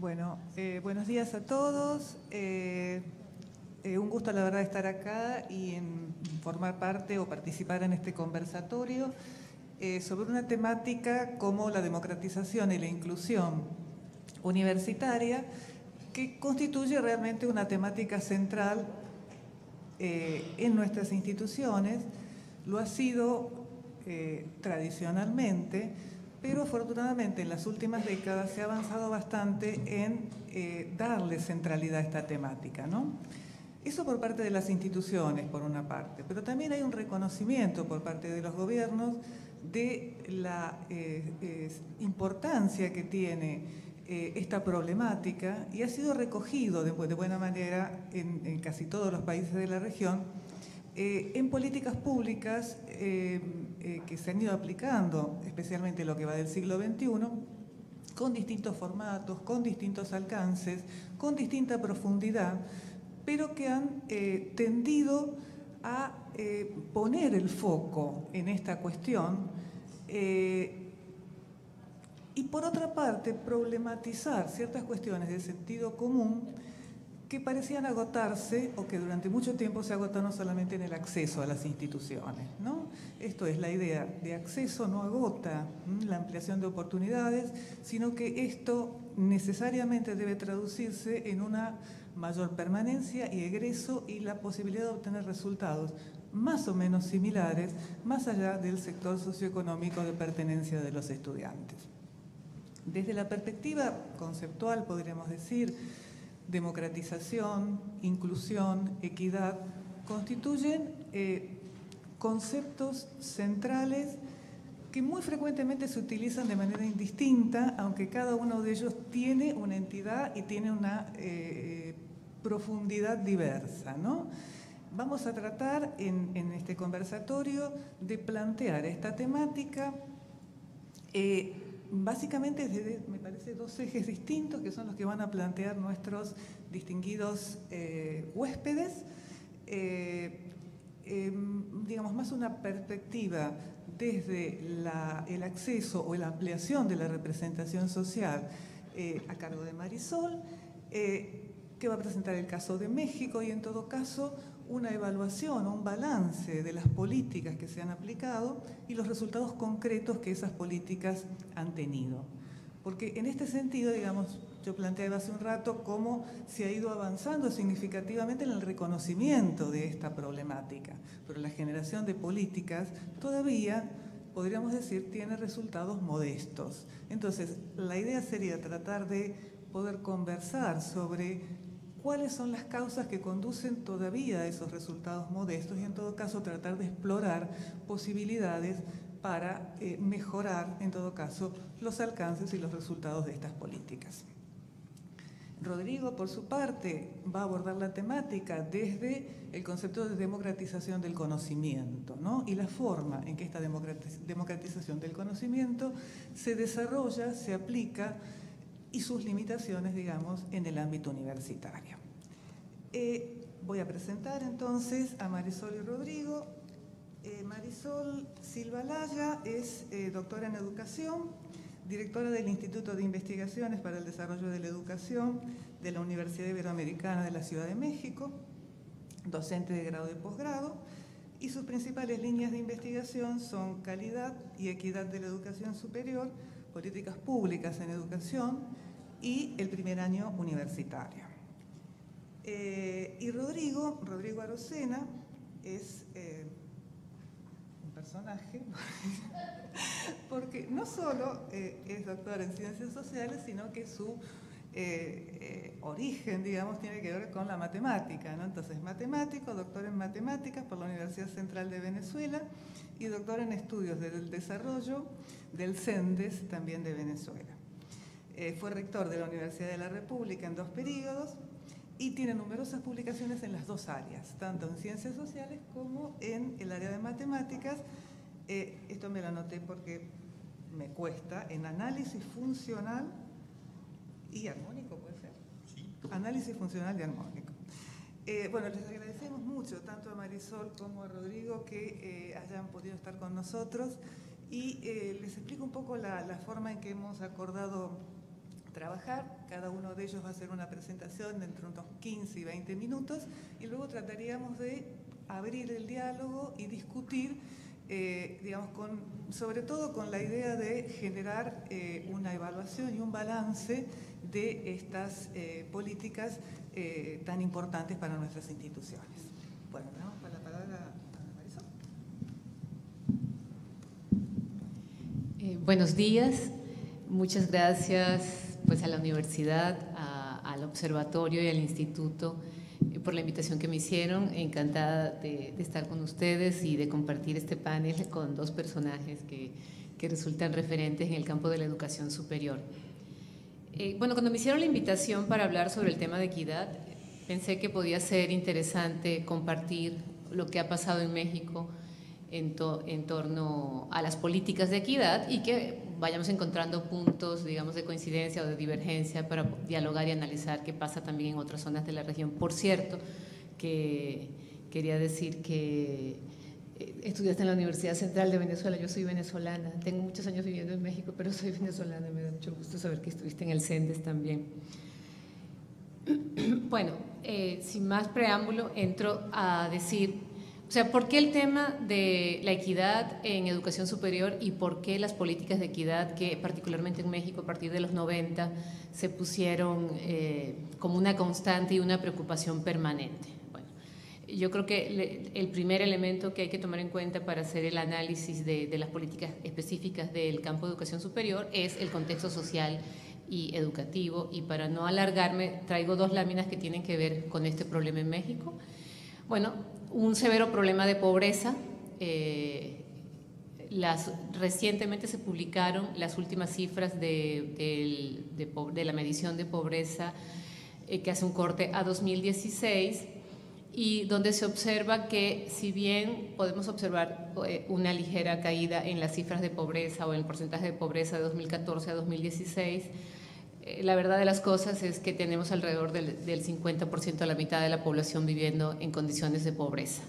Bueno, buenos días a todos. Un gusto, la verdad, estar acá y en formar parte o participar en este conversatorio sobre una temática como la democratización y la inclusión universitaria, que constituye realmente una temática central en nuestras instituciones. Lo ha sido tradicionalmente, pero afortunadamente en las últimas décadas se ha avanzado bastante en darle centralidad a esta temática, ¿no? Eso por parte de las instituciones, por una parte, pero también hay un reconocimiento por parte de los gobiernos de la importancia que tiene esta problemática, y ha sido recogido de buena manera en casi todos los países de la región en políticas públicas que se han ido aplicando, especialmente lo que va del siglo XXI, con distintos formatos, con distintos alcances, con distinta profundidad, pero que han tendido a poner el foco en esta cuestión y, por otra parte, problematizar ciertas cuestiones de sentido común que parecían agotarse o que durante mucho tiempo se agotaron solamente en el acceso a las instituciones, ¿no? Esto es, la idea de acceso no agota la ampliación de oportunidades, sino que esto necesariamente debe traducirse en una mayor permanencia y egreso y la posibilidad de obtener resultados más o menos similares, más allá del sector socioeconómico de pertenencia de los estudiantes. Desde la perspectiva conceptual, podríamos decir, democratización, inclusión, equidad, constituyen conceptos centrales que muy frecuentemente se utilizan de manera indistinta, aunque cada uno de ellos tiene una entidad y tiene una profundidad diversa, ¿no? Vamos a tratar en este conversatorio de plantear esta temática básicamente desde, me parece, dos ejes distintos que son los que van a plantear nuestros distinguidos huéspedes. Digamos, más una perspectiva desde el acceso o la ampliación de la representación social a cargo de Marisol, que va a presentar el caso de México y, en todo caso, una evaluación o un balance de las políticas que se han aplicado y los resultados concretos que esas políticas han tenido. Porque en este sentido, digamos, yo planteaba hace un rato cómo se ha ido avanzando significativamente en el reconocimiento de esta problemática, pero la generación de políticas todavía, podríamos decir, tiene resultados modestos. Entonces, la idea sería tratar de poder conversar sobre cuáles son las causas que conducen todavía a esos resultados modestos y, en todo caso, tratar de explorar posibilidades para mejorar, en todo caso, los alcances y los resultados de estas políticas. Rodrigo, por su parte, va a abordar la temática desde el concepto de democratización del conocimiento, ¿no? Y la forma en que esta democratización del conocimiento se desarrolla, se aplica y sus limitaciones, digamos, en el ámbito universitario. Voy a presentar entonces a Marisol y Rodrigo. Marisol Silva Laya es doctora en educación, directora del Instituto de Investigaciones para el Desarrollo de la Educación de la Universidad Iberoamericana de la Ciudad de México, docente de grado y posgrado, y sus principales líneas de investigación son calidad y equidad de la educación superior, políticas públicas en educación y el primer año universitario. Y Rodrigo Arocena es un personaje porque no solo es doctor en ciencias sociales, sino que su origen, digamos, tiene que ver con la matemática, ¿no? Entonces, matemático, doctor en matemáticas por la Universidad Central de Venezuela y doctor en estudios del desarrollo del CENDES, también de Venezuela. Fue rector de la Universidad de la República en 2 períodos y tiene numerosas publicaciones en las 2 áreas, tanto en ciencias sociales como en el área de matemáticas. Esto me lo anoté porque me cuesta, en análisis funcional y armónico, ¿puede ser? Sí. Análisis funcional y armónico. Bueno, les agradecemos mucho, tanto a Marisol como a Rodrigo, que hayan podido estar con nosotros y les explico un poco la forma en que hemos acordado trabajar. Cada uno de ellos va a hacer una presentación de entre unos 15 y 20 minutos y luego trataríamos de abrir el diálogo y discutir, digamos, sobre todo con la idea de generar una evaluación y un balance de estas políticas tan importantes para nuestras instituciones. Bueno, le damos la palabra a Marisol. Buenos días, muchas gracias pues, a la universidad, al observatorio y al instituto por la invitación que me hicieron. Encantada de estar con ustedes y de compartir este panel con dos personajes que resultan referentes en el campo de la educación superior. Bueno, cuando me hicieron la invitación para hablar sobre el tema de equidad, pensé que podía ser interesante compartir lo que ha pasado en México en torno a las políticas de equidad y que vayamos encontrando puntos, digamos, de coincidencia o de divergencia para dialogar y analizar qué pasa también en otras zonas de la región. Por cierto, que quería decir que estudiaste en la Universidad Central de Venezuela. Yo soy venezolana, tengo muchos años viviendo en México, pero soy venezolana, me da mucho gusto saber que estuviste en el CENDES también. Bueno, sin más preámbulo, entro a decir, o sea, ¿por qué el tema de la equidad en educación superior y por qué las políticas de equidad que particularmente en México a partir de los 90 se pusieron como una constante y una preocupación permanente? Bueno, yo creo que el primer elemento que hay que tomar en cuenta para hacer el análisis de las políticas específicas del campo de educación superior es el contexto social y educativo, y para no alargarme traigo dos láminas que tienen que ver con este problema en México. Bueno, un severo problema de pobreza. Recientemente se publicaron las últimas cifras de la medición de pobreza que hace un corte a 2016 y donde se observa que si bien podemos observar una ligera caída en las cifras de pobreza o en el porcentaje de pobreza de 2014 a 2016, la verdad de las cosas es que tenemos alrededor del 50% a la mitad de la población viviendo en condiciones de pobreza.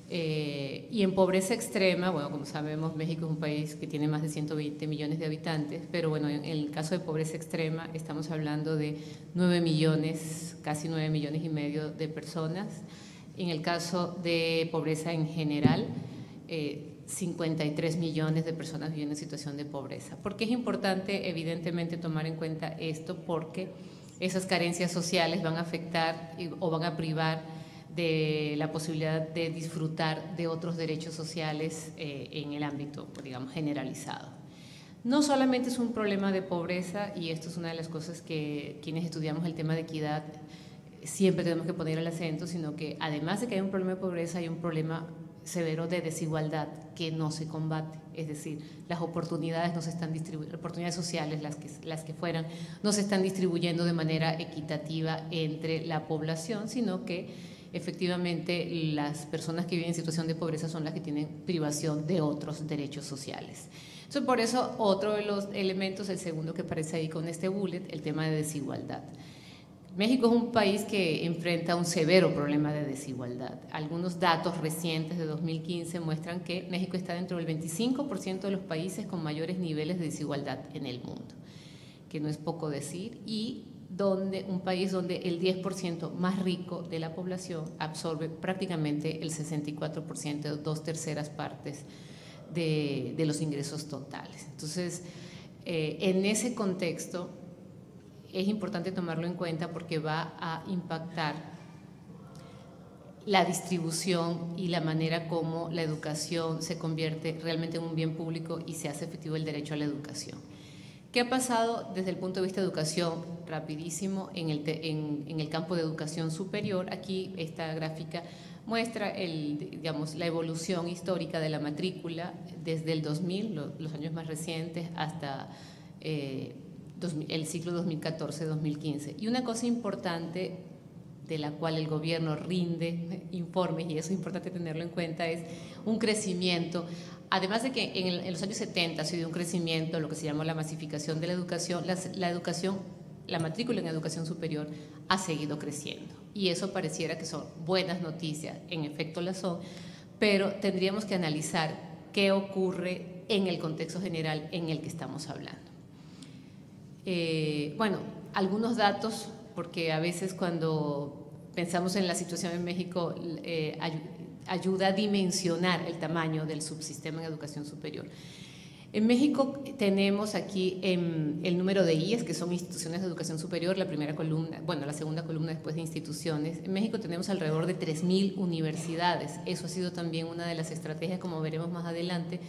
Y en pobreza extrema, bueno, como sabemos, México es un país que tiene más de 120 millones de habitantes, pero bueno, en el caso de pobreza extrema estamos hablando de 9 millones, casi 9 millones y medio de personas. En el caso de pobreza en general, 53 millones de personas viven en situación de pobreza. ¿Por qué es importante, evidentemente, tomar en cuenta esto? Porque esas carencias sociales van a afectar o van a privar de la posibilidad de disfrutar de otros derechos sociales en el ámbito, digamos, generalizado. No solamente es un problema de pobreza, y esto es una de las cosas que quienes estudiamos el tema de equidad siempre tenemos que poner el acento, sino que además de que hay un problema de pobreza, hay un problema severo de desigualdad que no se combate, es decir, las oportunidades no se están distribuyendo, oportunidades sociales, las que fueran, no se están distribuyendo de manera equitativa entre la población, sino que efectivamente las personas que viven en situación de pobreza son las que tienen privación de otros derechos sociales. Entonces, por eso otro de los elementos, el segundo que aparece ahí con este bullet, el tema de desigualdad. México es un país que enfrenta un severo problema de desigualdad. Algunos datos recientes de 2015 muestran que México está dentro del 25% de los países con mayores niveles de desigualdad en el mundo, que no es poco decir, y un país donde el 10% más rico de la población absorbe prácticamente el 64%, 2/3 partes de los ingresos totales. Entonces, en ese contexto, es importante tomarlo en cuenta porque va a impactar la distribución y la manera como la educación se convierte realmente en un bien público y se hace efectivo el derecho a la educación. ¿Qué ha pasado desde el punto de vista de educación? Rapidísimo, en el campo de educación superior. Aquí esta gráfica muestra la evolución histórica de la matrícula desde el 2000, los años más recientes, hasta el ciclo 2014-2015. Y una cosa importante de la cual el gobierno rinde informes, y eso es importante tenerlo en cuenta, es un crecimiento. Además de que en los años 70 ha sido un crecimiento, lo que se llama la masificación de la educación, la matrícula en educación superior ha seguido creciendo. Y eso pareciera que son buenas noticias, en efecto las son, pero tendríamos que analizar qué ocurre en el contexto general en el que estamos hablando. Bueno, algunos datos, porque a veces cuando pensamos en la situación en México, ayuda a dimensionar el tamaño del subsistema en educación superior. En México tenemos aquí el número de IES, que son instituciones de educación superior, la primera columna, bueno, la segunda columna después de instituciones. En México tenemos alrededor de 3.000 universidades. Eso ha sido también una de las estrategias, como veremos más adelante,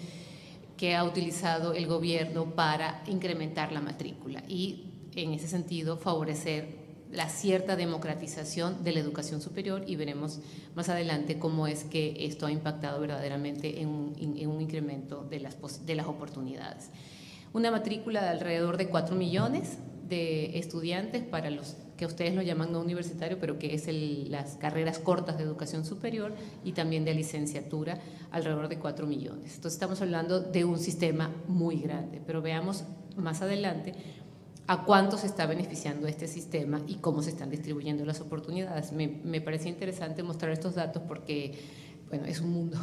que ha utilizado el gobierno para incrementar la matrícula y, en ese sentido, favorecer la cierta democratización de la educación superior, y veremos más adelante cómo es que esto ha impactado verdaderamente en un incremento de las oportunidades. Una matrícula de alrededor de 4 millones de estudiantes para los que ustedes lo llaman no universitario, pero que es las carreras cortas de educación superior, y también de licenciatura, alrededor de 4 millones. Entonces estamos hablando de un sistema muy grande, pero veamos más adelante a cuánto se está beneficiando este sistema y cómo se están distribuyendo las oportunidades. Me parece interesante mostrar estos datos porque, bueno, es un mundo.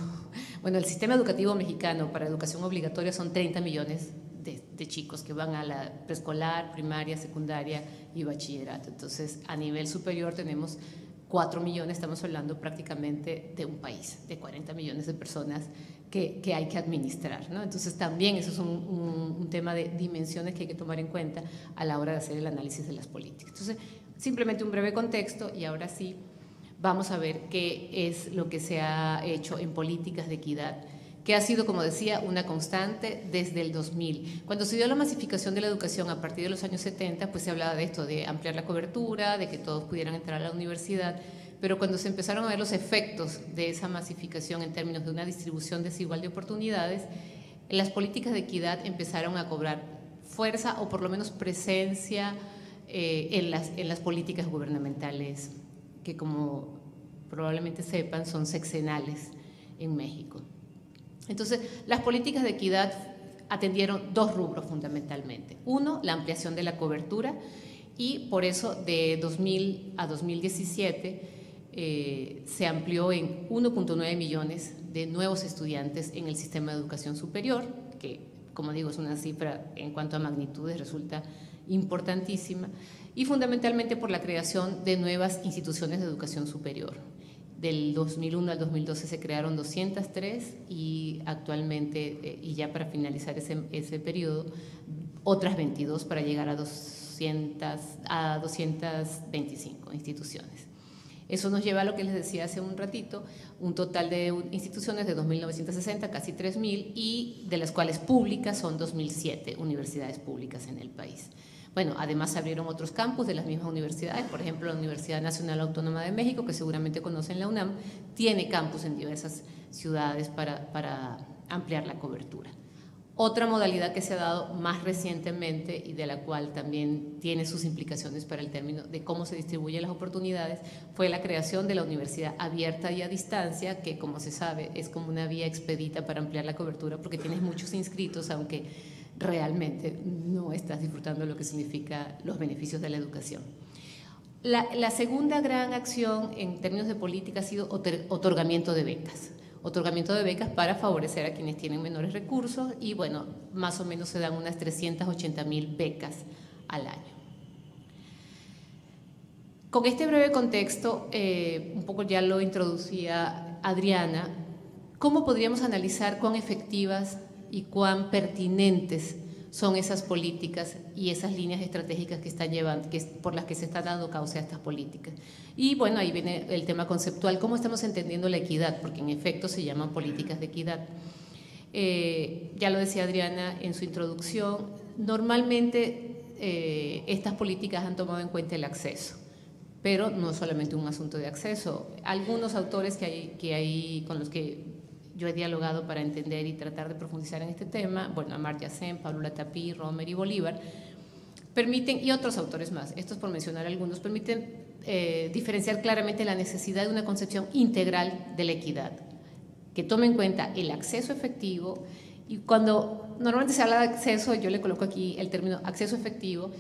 Bueno, el sistema educativo mexicano para educación obligatoria son 30 millones de chicos que van a la preescolar, primaria, secundaria y bachillerato. Entonces, a nivel superior tenemos 4 millones, estamos hablando prácticamente de un país, de 40 millones de personas que hay que administrar, ¿no? Entonces también eso es un tema de dimensiones que hay que tomar en cuenta a la hora de hacer el análisis de las políticas. Entonces, simplemente un breve contexto, y ahora sí vamos a ver qué es lo que se ha hecho en políticas de equidad, que ha sido, como decía, una constante desde el 2000. Cuando se dio la masificación de la educación a partir de los años 70, pues se hablaba de esto, de ampliar la cobertura, de que todos pudieran entrar a la universidad, pero cuando se empezaron a ver los efectos de esa masificación en términos de una distribución desigual de oportunidades, las políticas de equidad empezaron a cobrar fuerza, o por lo menos presencia en las políticas gubernamentales, que, como probablemente sepan, son sexenales en México. Entonces, las políticas de equidad atendieron dos rubros fundamentalmente. Uno, la ampliación de la cobertura, y por eso de 2000 a 2017 se amplió en 1.9 millones de nuevos estudiantes en el sistema de educación superior, que, como digo, es una cifra en cuanto a magnitudes, resulta importantísima, y fundamentalmente por la creación de nuevas instituciones de educación superior. Del 2001 al 2012 se crearon 203 y actualmente, y ya para finalizar ese periodo, otras 22 para llegar a 225 instituciones. Eso nos lleva a lo que les decía hace un ratito, un total de instituciones de 2.960, casi 3.000, y de las cuales públicas son 2.007 universidades públicas en el país. Bueno, además se abrieron otros campus de las mismas universidades, por ejemplo, la Universidad Nacional Autónoma de México, que seguramente conocen, la UNAM, tiene campus en diversas ciudades para ampliar la cobertura. Otra modalidad que se ha dado más recientemente y de la cual también tiene sus implicaciones para el término de cómo se distribuyen las oportunidades fue la creación de la universidad abierta y a distancia, que, como se sabe, es como una vía expedita para ampliar la cobertura porque tienes muchos inscritos, aunque realmente no estás disfrutando lo que significa los beneficios de la educación. La segunda gran acción en términos de política ha sido otorgamiento de becas. Otorgamiento de becas para favorecer a quienes tienen menores recursos, y bueno, más o menos se dan unas 380.000 becas al año. Con este breve contexto, un poco ya lo introducía Adriana, ¿cómo podríamos analizar cuán efectivas y cuán pertinentes son esas políticas y esas líneas estratégicas que están llevando, por las que se está dando causa a estas políticas? Y bueno, ahí viene el tema conceptual, ¿cómo estamos entendiendo la equidad? Porque en efecto se llaman políticas de equidad. Ya lo decía Adriana en su introducción, normalmente estas políticas han tomado en cuenta el acceso, pero no solamente un asunto de acceso. Algunos autores que hay con los que yo he dialogado para entender y tratar de profundizar en este tema, bueno, Amartya Sen, Paula Tapí, Romer y Bolívar, permiten, y otros autores más, estos por mencionar algunos, permiten diferenciar claramente la necesidad de una concepción integral de la equidad, que tome en cuenta el acceso efectivo, y cuando normalmente se habla de acceso, yo le coloco aquí el término acceso efectivo,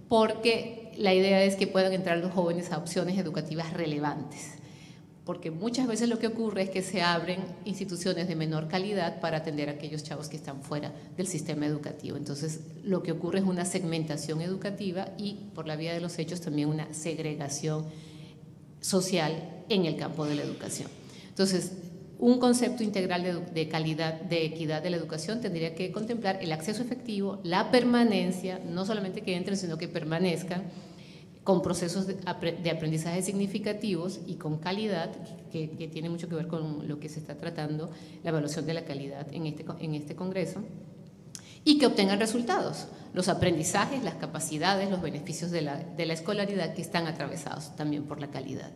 porque la idea es que puedan entrar los jóvenes a opciones educativas relevantes. porque muchas veces lo que ocurre es que se abren instituciones de menor calidad para atender a aquellos chavos que están fuera del sistema educativo. Entonces, lo que ocurre es una segmentación educativa y, por la vía de los hechos, también una segregación social en el campo de la educación. Entonces, un concepto integral de calidad, de equidad de la educación tendría que contemplar el acceso efectivo, la permanencia, no solamente que entren, sino que permanezcan, con procesos de aprendizaje significativos y con calidad, que tiene mucho que ver con lo que se está tratando, la evaluación de la calidad en este congreso, y que obtengan resultados, los aprendizajes, las capacidades, los beneficios de la escolaridad que están atravesados también por la calidad.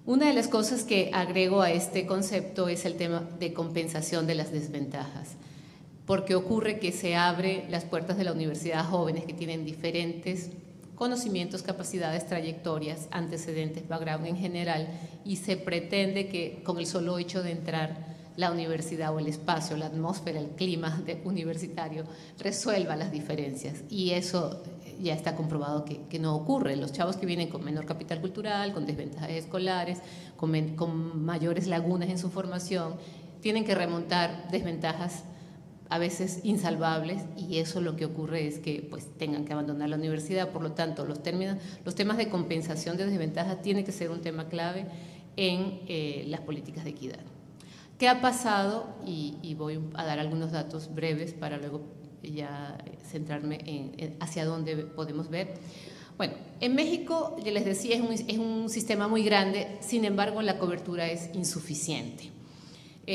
Una de las cosas que agrego a este concepto es el tema de compensación de las desventajas, porque ocurre que se abren las puertas de la universidad a jóvenes que tienen diferentes conocimientos, capacidades, trayectorias, antecedentes, background en general, y se pretende que con el solo hecho de entrar la universidad o el espacio, la atmósfera, el clima universitario resuelva las diferencias, y eso ya está comprobado que no ocurre. Los chavos que vienen con menor capital cultural, con desventajas escolares, con mayores lagunas en su formación, tienen que remontar desventajas a veces insalvables, y eso lo que ocurre es que pues tengan que abandonar la universidad. Por lo tanto, los temas de compensación de desventajas tienen que ser un tema clave en las políticas de equidad. ¿Qué ha pasado? Y voy a dar algunos datos breves para luego ya centrarme en hacia dónde podemos ver. Bueno, en México, ya les decía, es un sistema muy grande, sin embargo la cobertura es insuficiente.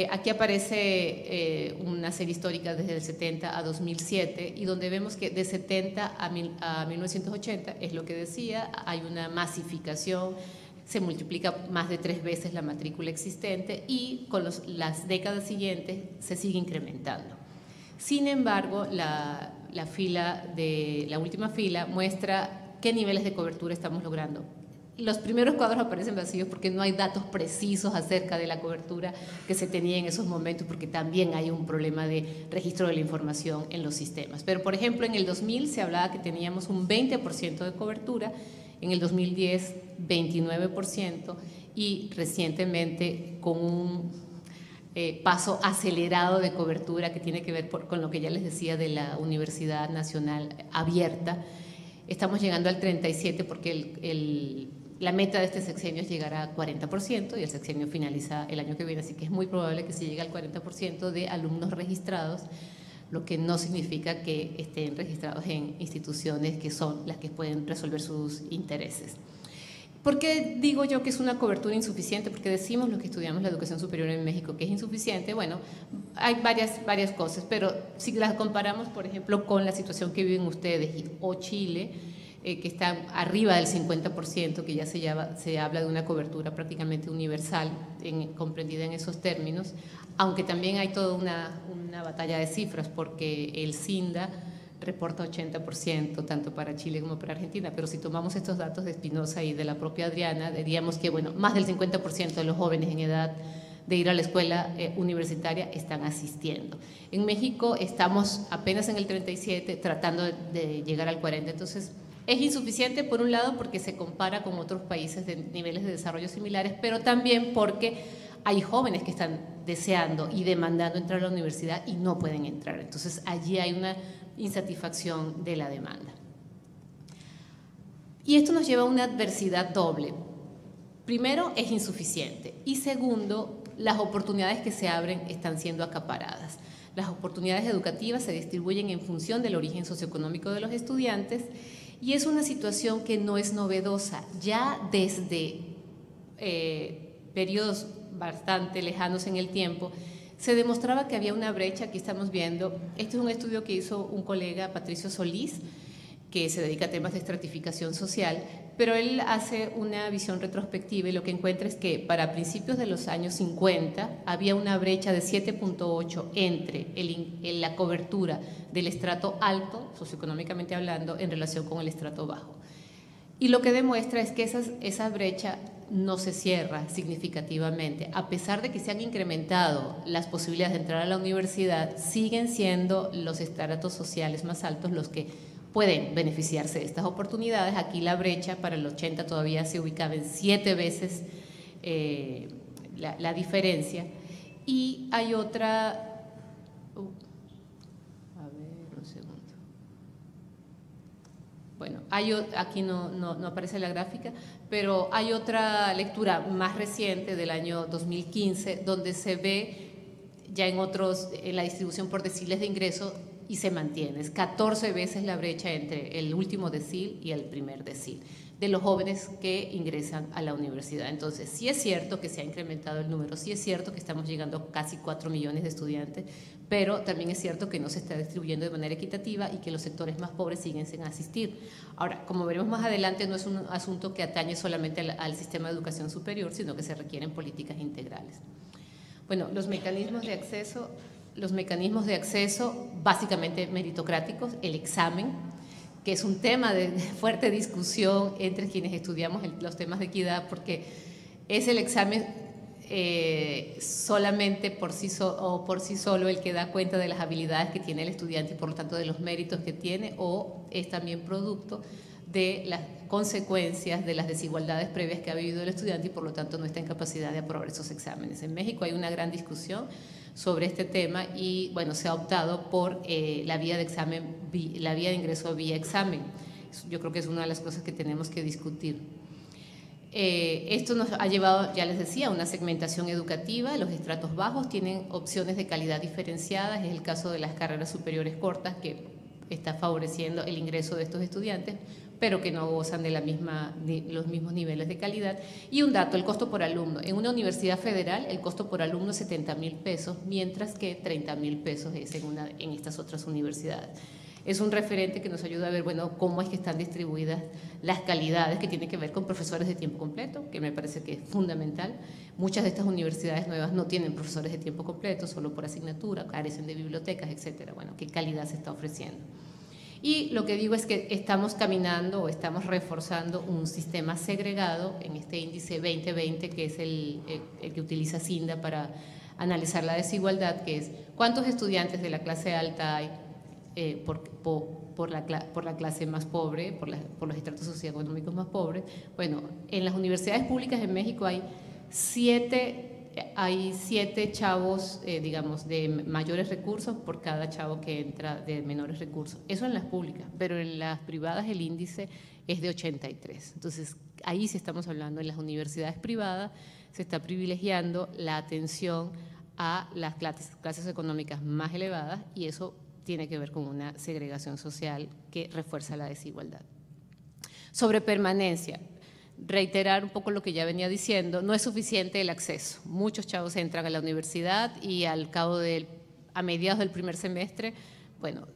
Aquí aparece una serie histórica desde el 70 a 2007, y donde vemos que de 70 a 1980, es lo que decía, hay una masificación, se multiplica más de 3 veces la matrícula existente, y con las décadas siguientes se sigue incrementando. Sin embargo, la última fila muestra qué niveles de cobertura estamos logrando. Los primeros cuadros aparecen vacíos porque no hay datos precisos acerca de la cobertura que se tenía en esos momentos, porque también hay un problema de registro de la información en los sistemas. Pero, por ejemplo, en el 2000 se hablaba que teníamos un 20% de cobertura, en el 2010 29%, y recientemente con un paso acelerado de cobertura que tiene que ver con lo que ya les decía de la Universidad Nacional Abierta. Estamos llegando al 37% porque la meta de este sexenio es llegar a 40%, y el sexenio finaliza el año que viene, así que es muy probable que se llegue al 40% de alumnos registrados, lo que no significa que estén registrados en instituciones que son las que pueden resolver sus intereses. ¿Por qué digo yo que es una cobertura insuficiente? Porque decimos los que estudiamos la educación superior en México que es insuficiente. Bueno, hay varias cosas, pero si las comparamos, por ejemplo, con la situación que viven ustedes o Chile, que está arriba del 50%, que ya se habla de una cobertura prácticamente universal, comprendida en esos términos, aunque también hay toda una batalla de cifras, porque el CINDA reporta 80% tanto para Chile como para Argentina, pero si tomamos estos datos de Espinosa y de la propia Adriana, diríamos que bueno, más del 50% de los jóvenes en edad de ir a la escuela universitaria están asistiendo. En México estamos apenas en el 37%, tratando de llegar al 40%, entonces es insuficiente por un lado porque se compara con otros países de niveles de desarrollo similares, pero también porque hay jóvenes que están deseando y demandando entrar a la universidad y no pueden entrar. Entonces allí hay una insatisfacción de la demanda. Y esto nos lleva a una adversidad doble. Primero, es insuficiente, y segundo, las oportunidades que se abren están siendo acaparadas. Las oportunidades educativas se distribuyen en función del origen socioeconómico de los estudiantes, y es una situación que no es novedosa. Ya desde periodos bastante lejanos en el tiempo, se demostraba que había una brecha. Aquí estamos viendo, este es un estudio que hizo un colega, Patricio Solís, que se dedica a temas de estratificación social, pero él hace una visión retrospectiva y lo que encuentra es que para principios de los años 50 había una brecha de 7.8 entre la cobertura del estrato alto, socioeconómicamente hablando, en relación con el estrato bajo. Y lo que demuestra es que esa brecha no se cierra significativamente. A pesar de que se han incrementado las posibilidades de entrar a la universidad, siguen siendo los estratos sociales más altos los que pueden beneficiarse de estas oportunidades. Aquí la brecha para el 80 todavía se ubicaba en 7 veces la diferencia. Y hay otra... Bueno, aquí no aparece la gráfica, pero hay otra lectura más reciente del año 2015 donde se ve ya en la distribución por deciles de ingreso y se mantiene. Es 14 veces la brecha entre el último decil y el primer decil de los jóvenes que ingresan a la universidad. Entonces, sí es cierto que se ha incrementado el número, sí es cierto que estamos llegando a casi 4 millones de estudiantes, pero también es cierto que no se está distribuyendo de manera equitativa y que los sectores más pobres siguen sin asistir. Ahora, como veremos más adelante, no es un asunto que atañe solamente al sistema de educación superior, sino que se requieren políticas integrales. Bueno, los mecanismos de acceso básicamente meritocráticos, el examen, que es un tema de fuerte discusión entre quienes estudiamos los temas de equidad, porque es el examen solamente por sí solo el que da cuenta de las habilidades que tiene el estudiante y por lo tanto de los méritos que tiene, o es también producto de las consecuencias de las desigualdades previas que ha vivido el estudiante y por lo tanto no está en capacidad de aprobar esos exámenes. En México hay una gran discusión sobre este tema y bueno, se ha optado por la vía de ingreso vía examen. Yo creo que es una de las cosas que tenemos que discutir. Esto nos ha llevado, ya les decía, a una segmentación educativa. Los estratos bajos tienen opciones de calidad diferenciadas, es el caso de las carreras superiores cortas que está favoreciendo el ingreso de estos estudiantes, pero que no gozan de los mismos niveles de calidad. Y un dato, el costo por alumno. En una universidad federal, el costo por alumno es 70,000 pesos, mientras que 30,000 pesos es en estas otras universidades. Es un referente que nos ayuda a ver, bueno, cómo es que están distribuidas las calidades que tienen que ver con profesores de tiempo completo, que me parece que es fundamental. Muchas de estas universidades nuevas no tienen profesores de tiempo completo, solo por asignatura, carecen de bibliotecas, etcétera. Bueno, ¿qué calidad se está ofreciendo? Y lo que digo es que estamos caminando o estamos reforzando un sistema segregado en este índice 2020, que es el que utiliza Cinda para analizar la desigualdad, que es cuántos estudiantes de la clase alta hay por la clase más pobre, por los estratos socioeconómicos más pobres. Bueno, en las universidades públicas en México hay siete chavos, digamos, de mayores recursos por cada chavo que entra de menores recursos. Eso en las públicas, pero en las privadas el índice es de 83. Entonces, ahí sí estamos hablando, en las universidades privadas se está privilegiando la atención a las clases económicas más elevadas y eso tiene que ver con una segregación social que refuerza la desigualdad. Sobre permanencia, reiterar un poco lo que ya venía diciendo, no es suficiente el acceso. Muchos chavos entran a la universidad y a mediados del primer semestre, bueno,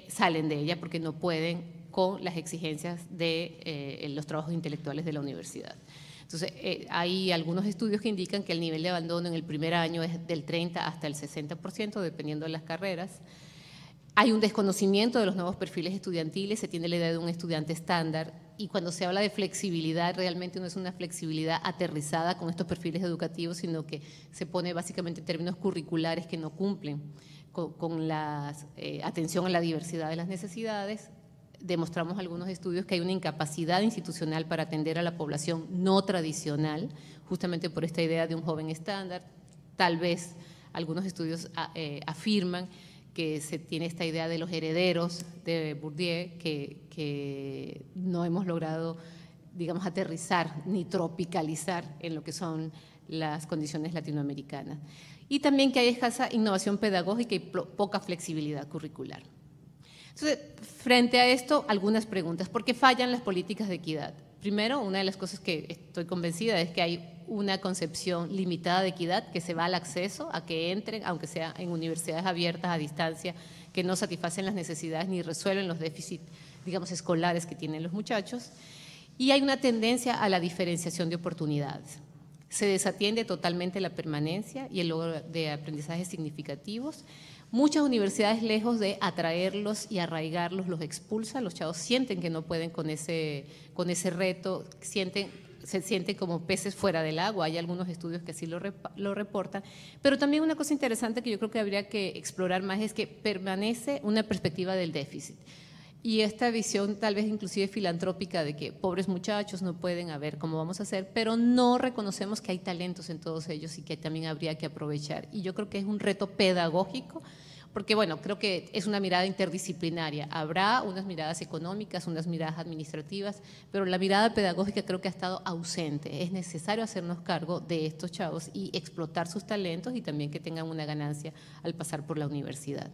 salen de ella porque no pueden con las exigencias de los trabajos intelectuales de la universidad. Entonces, hay algunos estudios que indican que el nivel de abandono en el primer año es del 30 hasta el 60%, dependiendo de las carreras. Hay un desconocimiento de los nuevos perfiles estudiantiles, se tiene la idea de un estudiante estándar y cuando se habla de flexibilidad realmente no es una flexibilidad aterrizada con estos perfiles educativos, sino que se pone básicamente términos curriculares que no cumplen con la atención a la diversidad de las necesidades. Demostramos algunos estudios que hay una incapacidad institucional para atender a la población no tradicional, justamente por esta idea de un joven estándar. Tal vez algunos estudios afirman que se tiene esta idea de los herederos de Bourdieu, que no hemos logrado, digamos, aterrizar ni tropicalizar en lo que son las condiciones latinoamericanas. Y también que hay escasa innovación pedagógica y poca flexibilidad curricular. Entonces, frente a esto, algunas preguntas. ¿Por qué fallan las políticas de equidad? Primero, una de las cosas que estoy convencida es que hay una concepción limitada de equidad, que se va al acceso, a que entren, aunque sea en universidades abiertas a distancia, que no satisfacen las necesidades ni resuelven los déficits, digamos, escolares que tienen los muchachos. Y hay una tendencia a la diferenciación de oportunidades. Se desatiende totalmente la permanencia y el logro de aprendizajes significativos. Muchas universidades, lejos de atraerlos y arraigarlos, los expulsan. Los chavos sienten que no pueden con ese reto, se sienten como peces fuera del agua. Hay algunos estudios que así lo reportan. Pero también una cosa interesante que yo creo que habría que explorar más es que permanece una perspectiva del déficit. Y esta visión tal vez inclusive filantrópica de que pobres muchachos no pueden, a ver cómo vamos a hacer, pero no reconocemos que hay talentos en todos ellos y que también habría que aprovechar. Y yo creo que es un reto pedagógico, porque bueno, creo que es una mirada interdisciplinaria. Habrá unas miradas económicas, unas miradas administrativas, pero la mirada pedagógica creo que ha estado ausente. Es necesario hacernos cargo de estos chavos y explotar sus talentos y también que tengan una ganancia al pasar por la universidad.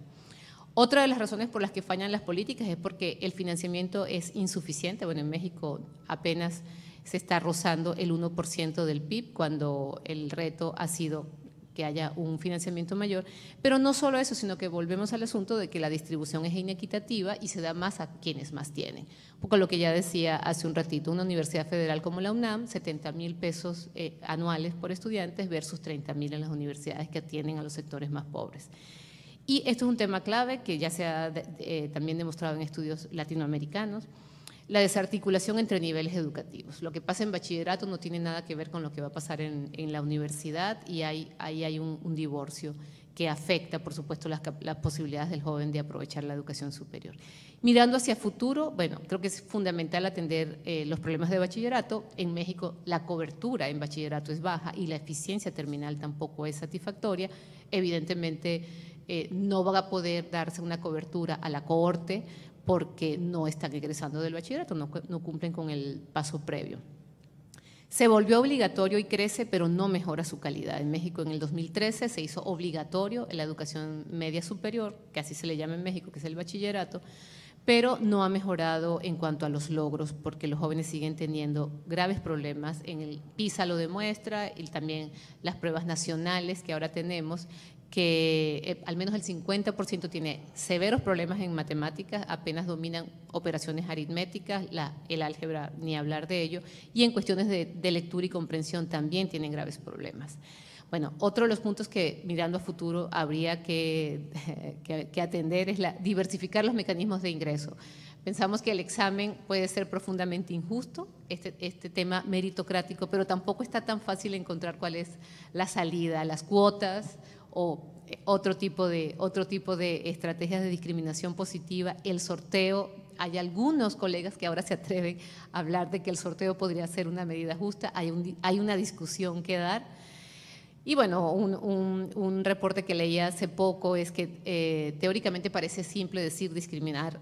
Otra de las razones por las que fallan las políticas es porque el financiamiento es insuficiente. Bueno, en México apenas se está rozando el 1% del PIB, cuando el reto ha sido que haya un financiamiento mayor. Pero no solo eso, sino que volvemos al asunto de que la distribución es inequitativa y se da más a quienes más tienen. Un poco lo que ya decía hace un ratito, una universidad federal como la UNAM, 70,000 pesos anuales por estudiantes versus 30,000 en las universidades que atienden a los sectores más pobres. Y esto es un tema clave que ya se ha también demostrado en estudios latinoamericanos, la desarticulación entre niveles educativos. Lo que pasa en bachillerato no tiene nada que ver con lo que va a pasar en la universidad y ahí hay un divorcio que afecta, por supuesto, las posibilidades del joven de aprovechar la educación superior. Mirando hacia futuro, bueno, creo que es fundamental atender los problemas de bachillerato. En México la cobertura en bachillerato es baja y la eficiencia terminal tampoco es satisfactoria. Evidentemente, no va a poder darse una cobertura a la cohorte porque no están egresando del bachillerato, no cumplen con el paso previo. Se volvió obligatorio y crece, pero no mejora su calidad. En México en el 2013 se hizo obligatorio en la educación media superior, que así se le llama en México, que es el bachillerato, pero no ha mejorado en cuanto a los logros, porque los jóvenes siguen teniendo graves problemas. En el PISA lo demuestra y también las pruebas nacionales que ahora tenemos, que al menos el 50% tiene severos problemas en matemáticas, apenas dominan operaciones aritméticas, el álgebra ni hablar de ello, y en cuestiones de lectura y comprensión también tienen graves problemas. Bueno, otro de los puntos que mirando a futuro habría que atender es diversificar los mecanismos de ingreso. Pensamos que el examen puede ser profundamente injusto, este tema meritocrático, pero tampoco está tan fácil encontrar cuál es la salida, las cuotas o otro tipo de estrategias de discriminación positiva, el sorteo. Hay algunos colegas que ahora se atreven a hablar de que el sorteo podría ser una medida justa, hay una discusión que dar. Y bueno, un reporte que leí hace poco es que teóricamente parece simple decir discriminar,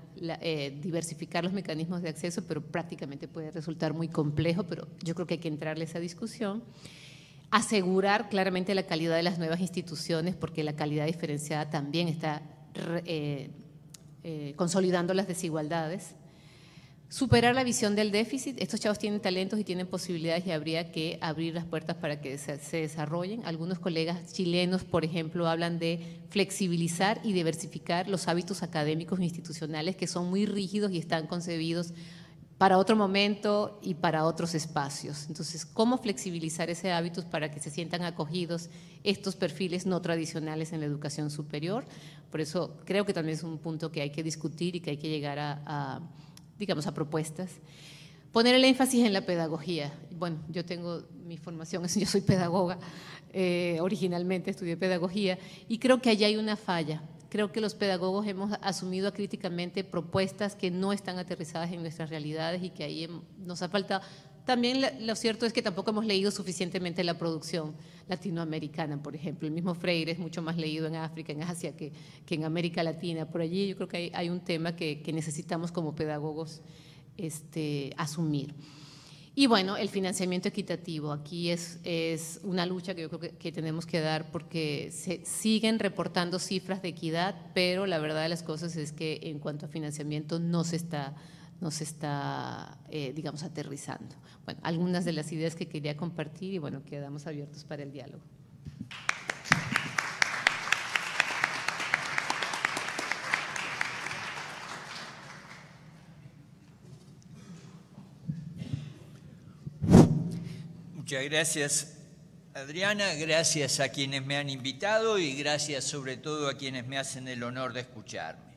diversificar los mecanismos de acceso, pero prácticamente puede resultar muy complejo, pero yo creo que hay que entrarle a esa discusión. Asegurar claramente la calidad de las nuevas instituciones, porque la calidad diferenciada también está consolidando las desigualdades. Superar la visión del déficit. Estos chavos tienen talentos y tienen posibilidades y habría que abrir las puertas para que se desarrollen. Algunos colegas chilenos, por ejemplo, hablan de flexibilizar y diversificar los hábitos académicos e institucionales que son muy rígidos y están concebidos para otro momento y para otros espacios. Entonces, ¿cómo flexibilizar ese hábito para que se sientan acogidos estos perfiles no tradicionales en la educación superior? Por eso creo que también es un punto que hay que discutir y que hay que llegar a propuestas. Poner el énfasis en la pedagogía. Bueno, yo tengo mi formación, yo soy pedagoga, originalmente estudié pedagogía y creo que allá hay una falla. Creo que los pedagogos hemos asumido acríticamente propuestas que no están aterrizadas en nuestras realidades y que ahí nos ha faltado. También lo cierto es que tampoco hemos leído suficientemente la producción latinoamericana, por ejemplo. El mismo Freire es mucho más leído en África, en Asia, que en América Latina. Por allí yo creo que hay un tema que necesitamos como pedagogos asumir. Y bueno, el financiamiento equitativo. Aquí es una lucha que yo creo que tenemos que dar porque se siguen reportando cifras de equidad, pero la verdad de las cosas es que en cuanto a financiamiento no se está digamos, aterrizando. Bueno, algunas de las ideas que quería compartir y bueno, quedamos abiertos para el diálogo. Muchas gracias, Adriana, gracias a quienes me han invitado y gracias sobre todo a quienes me hacen el honor de escucharme.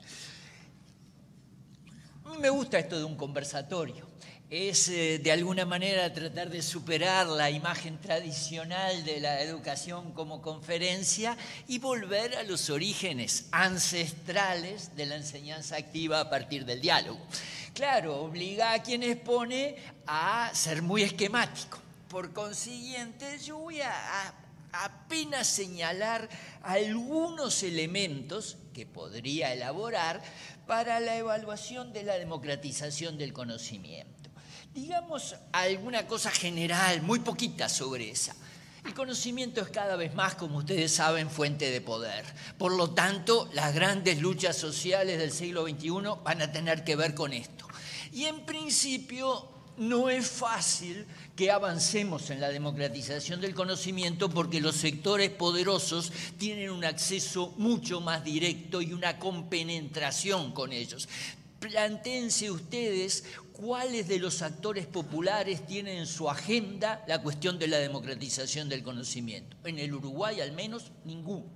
Me gusta esto de un conversatorio. es de alguna manera tratar de superar la imagen tradicional de la educación como conferencia y volver a los orígenes ancestrales de la enseñanza activa a partir del diálogo. Claro, obliga a quien expone a ser muy esquemático. Por consiguiente, yo voy a apenas señalar algunos elementos que podría elaborar para la evaluación de la democratización del conocimiento. Digamos alguna cosa general, muy poquita sobre esa. El conocimiento es cada vez más, como ustedes saben, fuente de poder. Por lo tanto, las grandes luchas sociales del siglo XXI van a tener que ver con esto. Y en principio no es fácil que avancemos en la democratización del conocimiento porque los sectores poderosos tienen un acceso mucho más directo y una compenetración con ellos. Plantéense ustedes cuáles de los actores populares tienen en su agenda la cuestión de la democratización del conocimiento. En el Uruguay, al menos, ninguno.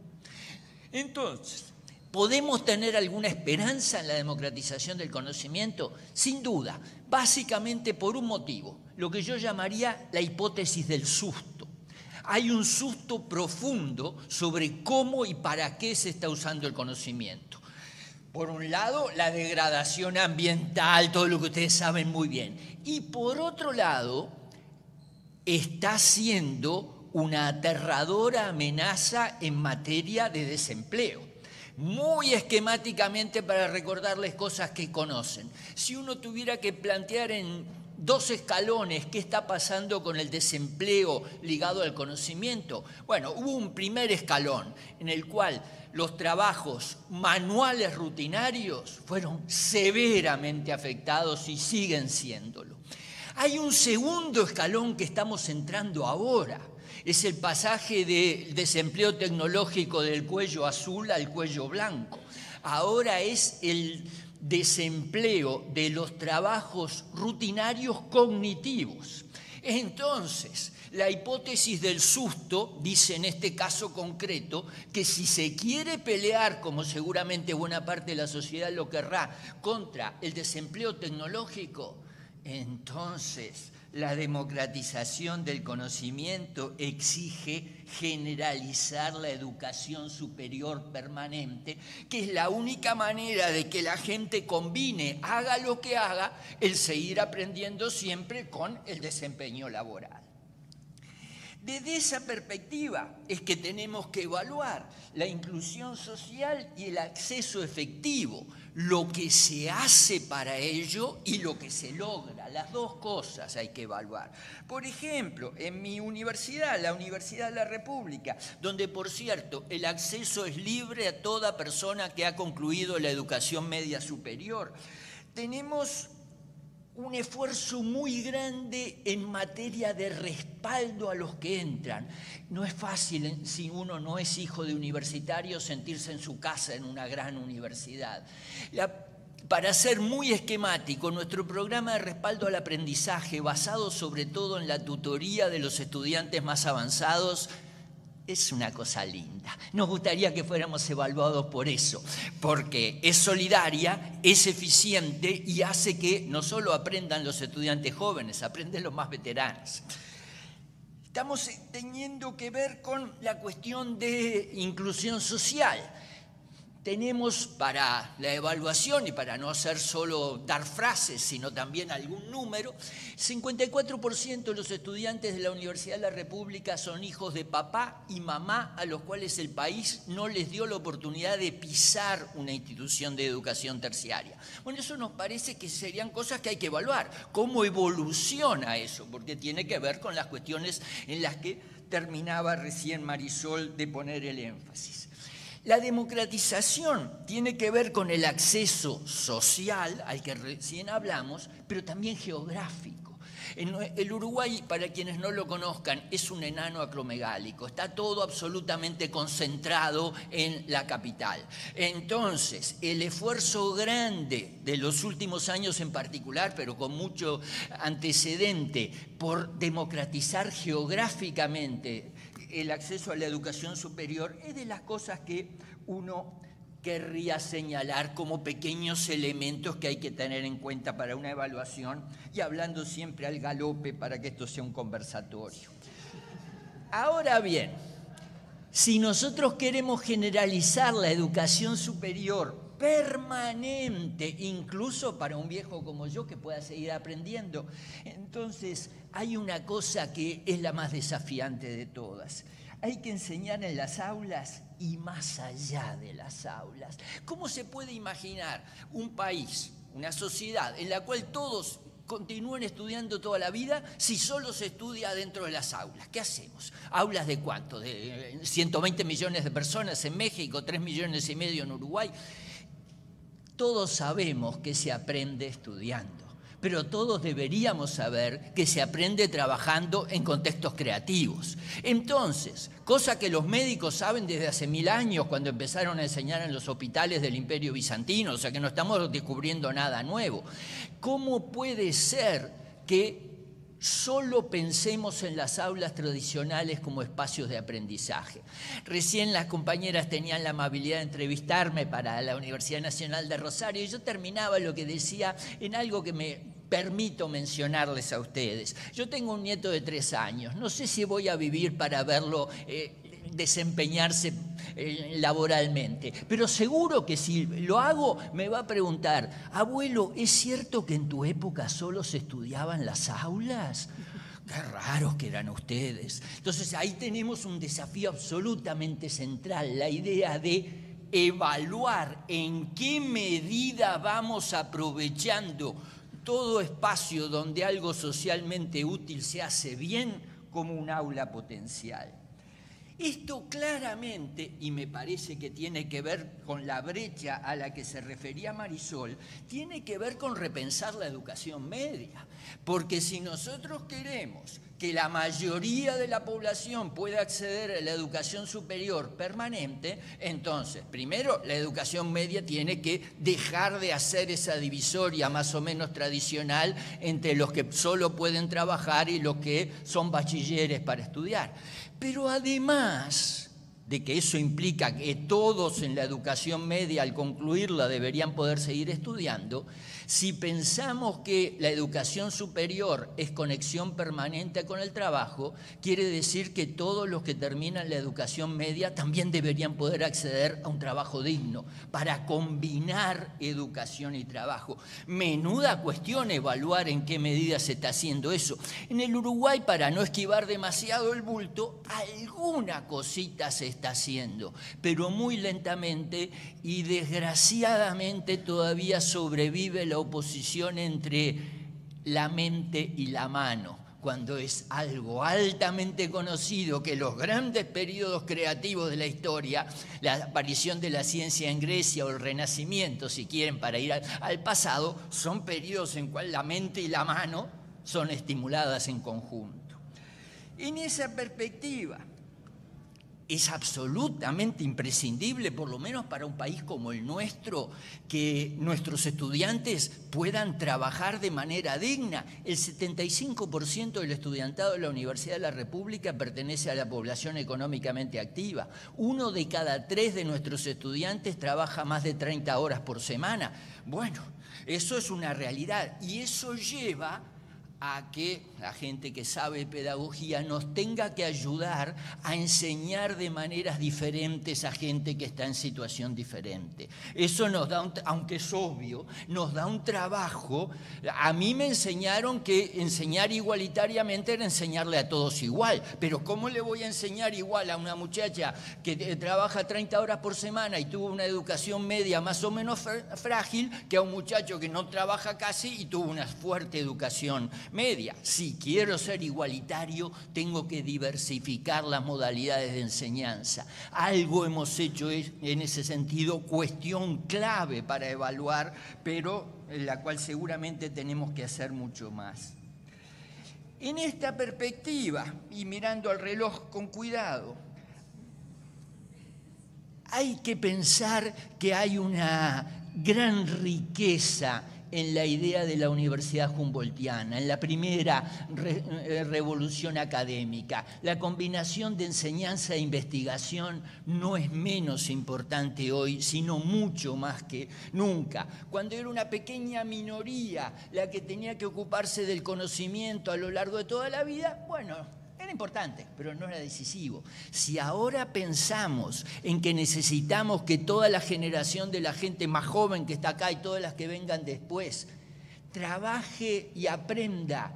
Entonces, ¿podemos tener alguna esperanza en la democratización del conocimiento? Sin duda, básicamente por un motivo, lo que yo llamaría la hipótesis del susto. Hay un susto profundo sobre cómo y para qué se está usando el conocimiento. Por un lado, la degradación ambiental, todo lo que ustedes saben muy bien. Y por otro lado, está siendo una aterradora amenaza en materia de desempleo. Muy esquemáticamente para recordarles cosas que conocen. Si uno tuviera que plantear en 2 escalones qué está pasando con el desempleo ligado al conocimiento, bueno, hubo un primer escalón en el cual los trabajos manuales rutinarios fueron severamente afectados y siguen siéndolo. Hay un segundo escalón que estamos entrando ahora. Es el pasaje del desempleo tecnológico del cuello azul al cuello blanco. Ahora es el desempleo de los trabajos rutinarios cognitivos. Entonces, la hipótesis del susto dice en este caso concreto que si se quiere pelear, como seguramente buena parte de la sociedad lo querrá, contra el desempleo tecnológico, entonces la democratización del conocimiento exige generalizar la educación superior permanente, que es la única manera de que la gente combine, haga lo que haga, el seguir aprendiendo siempre con el desempeño laboral. Desde esa perspectiva es que tenemos que evaluar la inclusión social y el acceso efectivo, lo que se hace para ello y lo que se logra. Las dos cosas hay que evaluar. Por ejemplo, en mi universidad, la Universidad de la República, donde, por cierto, el acceso es libre a toda persona que ha concluido la educación media superior, tenemos un esfuerzo muy grande en materia de respaldo a los que entran. No es fácil, si uno no es hijo de universitario, sentirse en su casa en una gran universidad. Para ser muy esquemático, nuestro programa de respaldo al aprendizaje, basado sobre todo en la tutoría de los estudiantes más avanzados, es una cosa linda. Nos gustaría que fuéramos evaluados por eso, porque es solidaria, es eficiente y hace que no solo aprendan los estudiantes jóvenes, aprenden los más veteranos. Estamos teniendo que ver con la cuestión de inclusión social. Tenemos para la evaluación, y para no hacer solo dar frases, sino también algún número, 54% de los estudiantes de la Universidad de la República son hijos de papá y mamá a los cuales el país no les dio la oportunidad de pisar una institución de educación terciaria. Bueno, eso nos parece que serían cosas que hay que evaluar. ¿Cómo evoluciona eso? Porque tiene que ver con las cuestiones en las que terminaba recién Marisol de poner el énfasis. La democratización tiene que ver con el acceso social, al que recién hablamos, pero también geográfico. El Uruguay, para quienes no lo conozcan, es un enano acromegálico, está todo absolutamente concentrado en la capital. Entonces, el esfuerzo grande de los últimos años en particular, pero con mucho antecedente, por democratizar geográficamente el acceso a la educación superior, es de las cosas que uno querría señalar como pequeños elementos que hay que tener en cuenta para una evaluación, y hablando siempre al galope para que esto sea un conversatorio. Ahora bien, si nosotros queremos generalizar la educación superior permanente, incluso para un viejo como yo que pueda seguir aprendiendo, entonces hay una cosa que es la más desafiante de todas. Hay que enseñar en las aulas y más allá de las aulas. ¿Cómo se puede imaginar un país, una sociedad en la cual todos continúen estudiando toda la vida si solo se estudia dentro de las aulas? ¿Qué hacemos? ¿Aulas de cuánto? ¿De 120 millones de personas en México, 3,5 millones en Uruguay? Todos sabemos que se aprende estudiando, pero todos deberíamos saber que se aprende trabajando en contextos creativos. Entonces, cosa que los médicos saben desde hace 1000 años, cuando empezaron a enseñar en los hospitales del Imperio Bizantino, o sea que no estamos descubriendo nada nuevo. ¿Cómo puede ser que solo pensemos en las aulas tradicionales como espacios de aprendizaje? Recién las compañeras tenían la amabilidad de entrevistarme para la Universidad Nacional de Rosario y yo terminaba lo que decía en algo que me permito mencionarles a ustedes. Yo tengo un nieto de 3 años, no sé si voy a vivir para verlo desempeñarse laboralmente, pero seguro que si lo hago me va a preguntar: abuelo, ¿es cierto que en tu época solo se estudiaban las aulas? Qué raros que eran ustedes. Entonces ahí tenemos un desafío absolutamente central, la idea de evaluar en qué medida vamos aprovechando todo espacio donde algo socialmente útil se hace bien como un aula potencial. Esto claramente, y me parece que tiene que ver con la brecha a la que se refería Marisol, tiene que ver con repensar la educación media. Porque si nosotros queremos que la mayoría de la población pueda acceder a la educación superior permanente, entonces, primero, la educación media tiene que dejar de hacer esa divisoria más o menos tradicional entre los que solo pueden trabajar y los que son bachilleres para estudiar. Pero además de que eso implica que todos en la educación media al concluirla deberían poder seguir estudiando, si pensamos que la educación superior es conexión permanente con el trabajo, quiere decir que todos los que terminan la educación media también deberían poder acceder a un trabajo digno para combinar educación y trabajo. Menuda cuestión evaluar en qué medida se está haciendo eso. En el Uruguay, para no esquivar demasiado el bulto, alguna cosita se está haciendo, pero muy lentamente, y desgraciadamente todavía sobrevive la oposición entre la mente y la mano, cuando es algo altamente conocido que los grandes periodos creativos de la historia, la aparición de la ciencia en Grecia o el Renacimiento, si quieren, para ir al pasado, son periodos en cuales la mente y la mano son estimuladas en conjunto. En esa perspectiva, es absolutamente imprescindible, por lo menos para un país como el nuestro, que nuestros estudiantes puedan trabajar de manera digna. El 75% del estudiantado de la Universidad de la República pertenece a la población económicamente activa. 1 de cada 3 de nuestros estudiantes trabaja más de 30 horas por semana. Bueno, eso es una realidad y eso lleva a que la gente que sabe pedagogía nos tenga que ayudar a enseñar de maneras diferentes a gente que está en situación diferente. Eso nos da, aunque es obvio, nos da un trabajo. A mí me enseñaron que enseñar igualitariamente era enseñarle a todos igual, pero ¿cómo le voy a enseñar igual a una muchacha que trabaja 30 horas por semana y tuvo una educación media más o menos frágil que a un muchacho que no trabaja casi y tuvo una fuerte educación media? Si quiero ser igualitario, tengo que diversificar las modalidades de enseñanza. Algo hemos hecho en ese sentido, cuestión clave para evaluar, pero en la cual seguramente tenemos que hacer mucho más. En esta perspectiva, y mirando al reloj con cuidado, hay que pensar que hay una gran riqueza en la idea de la Universidad Humboldtiana, en la primera revolución académica. La combinación de enseñanza e investigación no es menos importante hoy, sino mucho más que nunca. Cuando era una pequeña minoría la que tenía que ocuparse del conocimiento a lo largo de toda la vida, bueno, era importante, pero no era decisivo. Si ahora pensamos en que necesitamos que toda la generación de la gente más joven que está acá y todas las que vengan después trabaje y aprenda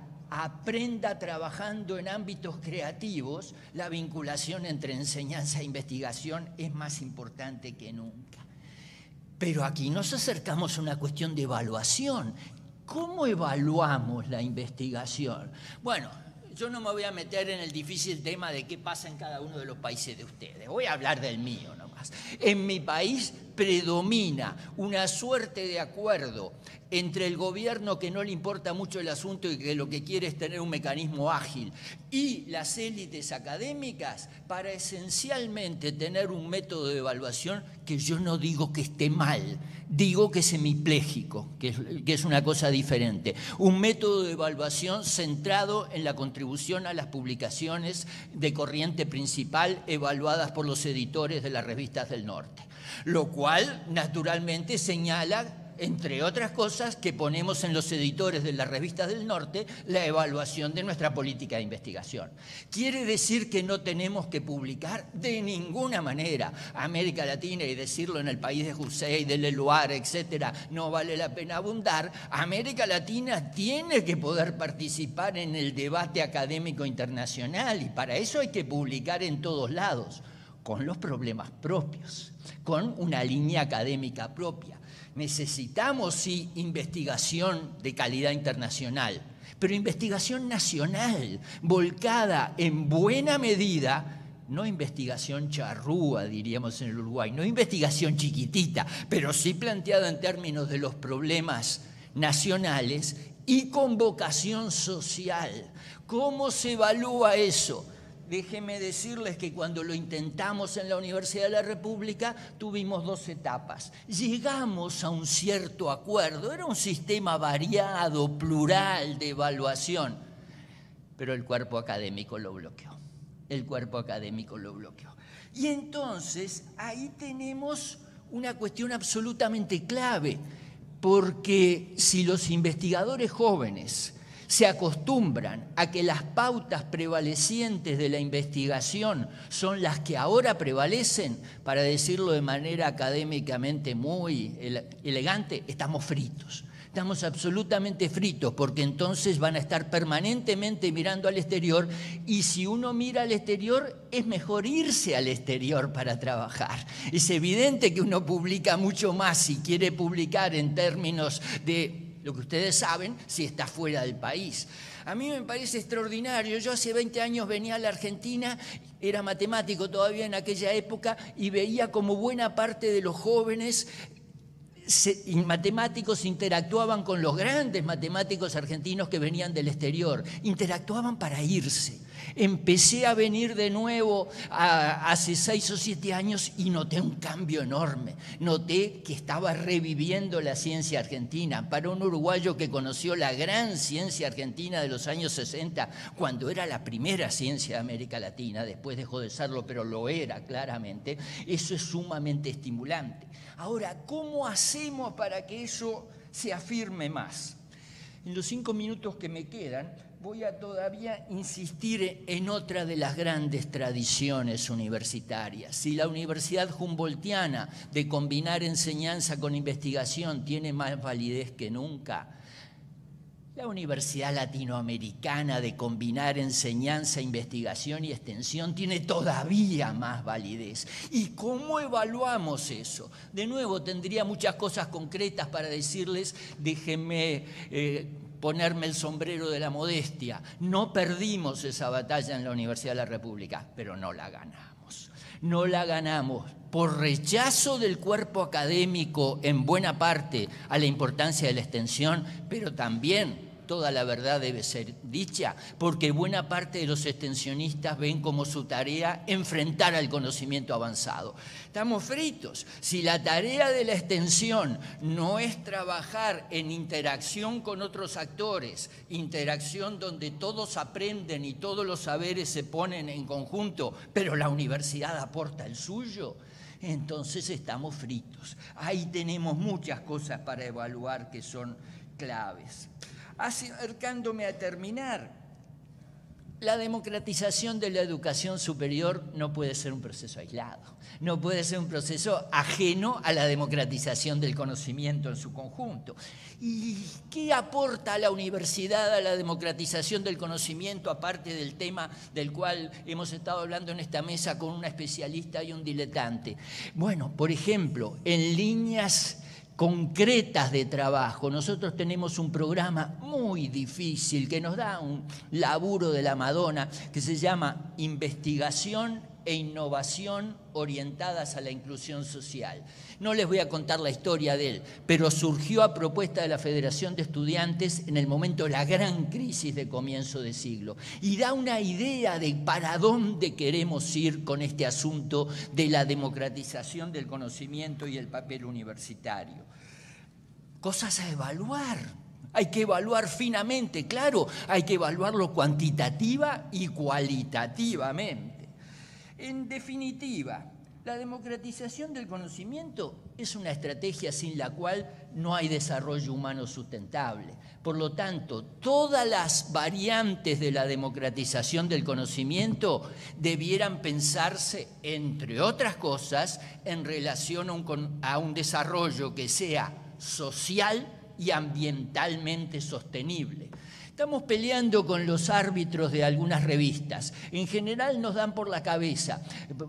trabajando en ámbitos creativos, la vinculación entre enseñanza e investigación es más importante que nunca. Pero aquí nos acercamos a una cuestión de evaluación. ¿Cómo evaluamos la investigación? Bueno, yo no me voy a meter en el difícil tema de qué pasa en cada uno de los países de ustedes. Voy a hablar del mío nomás. En mi país predomina una suerte de acuerdo entre el gobierno, que no le importa mucho el asunto y que lo que quiere es tener un mecanismo ágil, y las élites académicas para esencialmente tener un método de evaluación que yo no digo que esté mal, digo que es semipléjico, que es una cosa diferente. Un método de evaluación centrado en la contribución a las publicaciones de corriente principal evaluadas por los editores de las revistas del norte. Lo cual, naturalmente, señala, entre otras cosas, que ponemos en los editores de las revistas del norte la evaluación de nuestra política de investigación. ¿Quiere decir que no tenemos que publicar? De ninguna manera. América Latina, y decirlo en el país de Hussein, de Leloir, etcétera, no vale la pena abundar. América Latina tiene que poder participar en el debate académico internacional, y para eso hay que publicar en todos lados, con los problemas propios, con una línea académica propia. Necesitamos, sí, investigación de calidad internacional, pero investigación nacional, volcada en buena medida, no investigación charrúa, diríamos en el Uruguay, no investigación chiquitita, pero sí planteada en términos de los problemas nacionales y con vocación social. ¿Cómo se evalúa eso? Déjenme decirles que cuando lo intentamos en la Universidad de la República tuvimos 2 etapas. Llegamos a un cierto acuerdo, era un sistema variado, plural de evaluación, pero el cuerpo académico lo bloqueó. El cuerpo académico lo bloqueó. Y entonces ahí tenemos una cuestión absolutamente clave, porque si los investigadores jóvenes se acostumbran a que las pautas prevalecientes de la investigación son las que ahora prevalecen, para decirlo de manera académicamente muy elegante, estamos fritos. Estamos absolutamente fritos, porque entonces van a estar permanentemente mirando al exterior, y si uno mira al exterior, es mejor irse al exterior para trabajar. Es evidente que uno publica mucho más si quiere publicar en términos de lo que ustedes saben, si está fuera del país. A mí me parece extraordinario. Yo hace 20 años venía a la Argentina, era matemático todavía en aquella época, y veía como buena parte de los jóvenes matemáticos interactuaban con los grandes matemáticos argentinos que venían del exterior. Interactuaban para irse. Empecé a venir de nuevo hace 6 o 7 años y noté un cambio enorme. Noté que estaba reviviendo la ciencia argentina. Para un uruguayo que conoció la gran ciencia argentina de los años 60, cuando era la primera ciencia de América Latina, después dejó de serlo, pero lo era claramente, eso es sumamente estimulante. Ahora, ¿cómo hacemos para que eso se afirme más? En los 5 minutos que me quedan, voy a todavía insistir en otra de las grandes tradiciones universitarias. Si la Universidad Humboldtiana de combinar enseñanza con investigación tiene más validez que nunca, la Universidad Latinoamericana de combinar enseñanza, investigación y extensión tiene todavía más validez. ¿Y cómo evaluamos eso? De nuevo, tendría muchas cosas concretas para decirles, déjenme ponerme el sombrero de la modestia. No perdimos esa batalla en la Universidad de la República, pero no la ganamos. No la ganamos por rechazo del cuerpo académico en buena parte a la importancia de la extensión, pero también toda la verdad debe ser dicha, porque buena parte de los extensionistas ven como su tarea enfrentar al conocimiento avanzado. Estamos fritos. Si la tarea de la extensión no es trabajar en interacción con otros actores, interacción donde todos aprenden y todos los saberes se ponen en conjunto, pero la universidad aporta el suyo, entonces estamos fritos. Ahí tenemos muchas cosas para evaluar que son claves. Acercándome a terminar, la democratización de la educación superior no puede ser un proceso aislado, no puede ser un proceso ajeno a la democratización del conocimiento en su conjunto. ¿Y qué aporta la universidad a la democratización del conocimiento, aparte del tema del cual hemos estado hablando en esta mesa con una especialista y un diletante? Bueno, por ejemplo, en líneas concretas de trabajo. Nosotros tenemos un programa muy difícil que nos da un laburo de la Madonna que se llama Investigación e Innovación orientadas a la inclusión social. No les voy a contar la historia de él, pero surgió a propuesta de la Federación de Estudiantes en el momento de la gran crisis de comienzo de siglo y da una idea de para dónde queremos ir con este asunto de la democratización del conocimiento y el papel universitario. Cosas a evaluar. Hay que evaluar finamente, claro, hay que evaluarlo cuantitativa y cualitativamente. En definitiva, la democratización del conocimiento es una estrategia sin la cual no hay desarrollo humano sustentable. Por lo tanto, todas las variantes de la democratización del conocimiento debieran pensarse, entre otras cosas, en relación a un desarrollo que sea social y ambientalmente sostenible. Estamos peleando con los árbitros de algunas revistas. En general nos dan por la cabeza,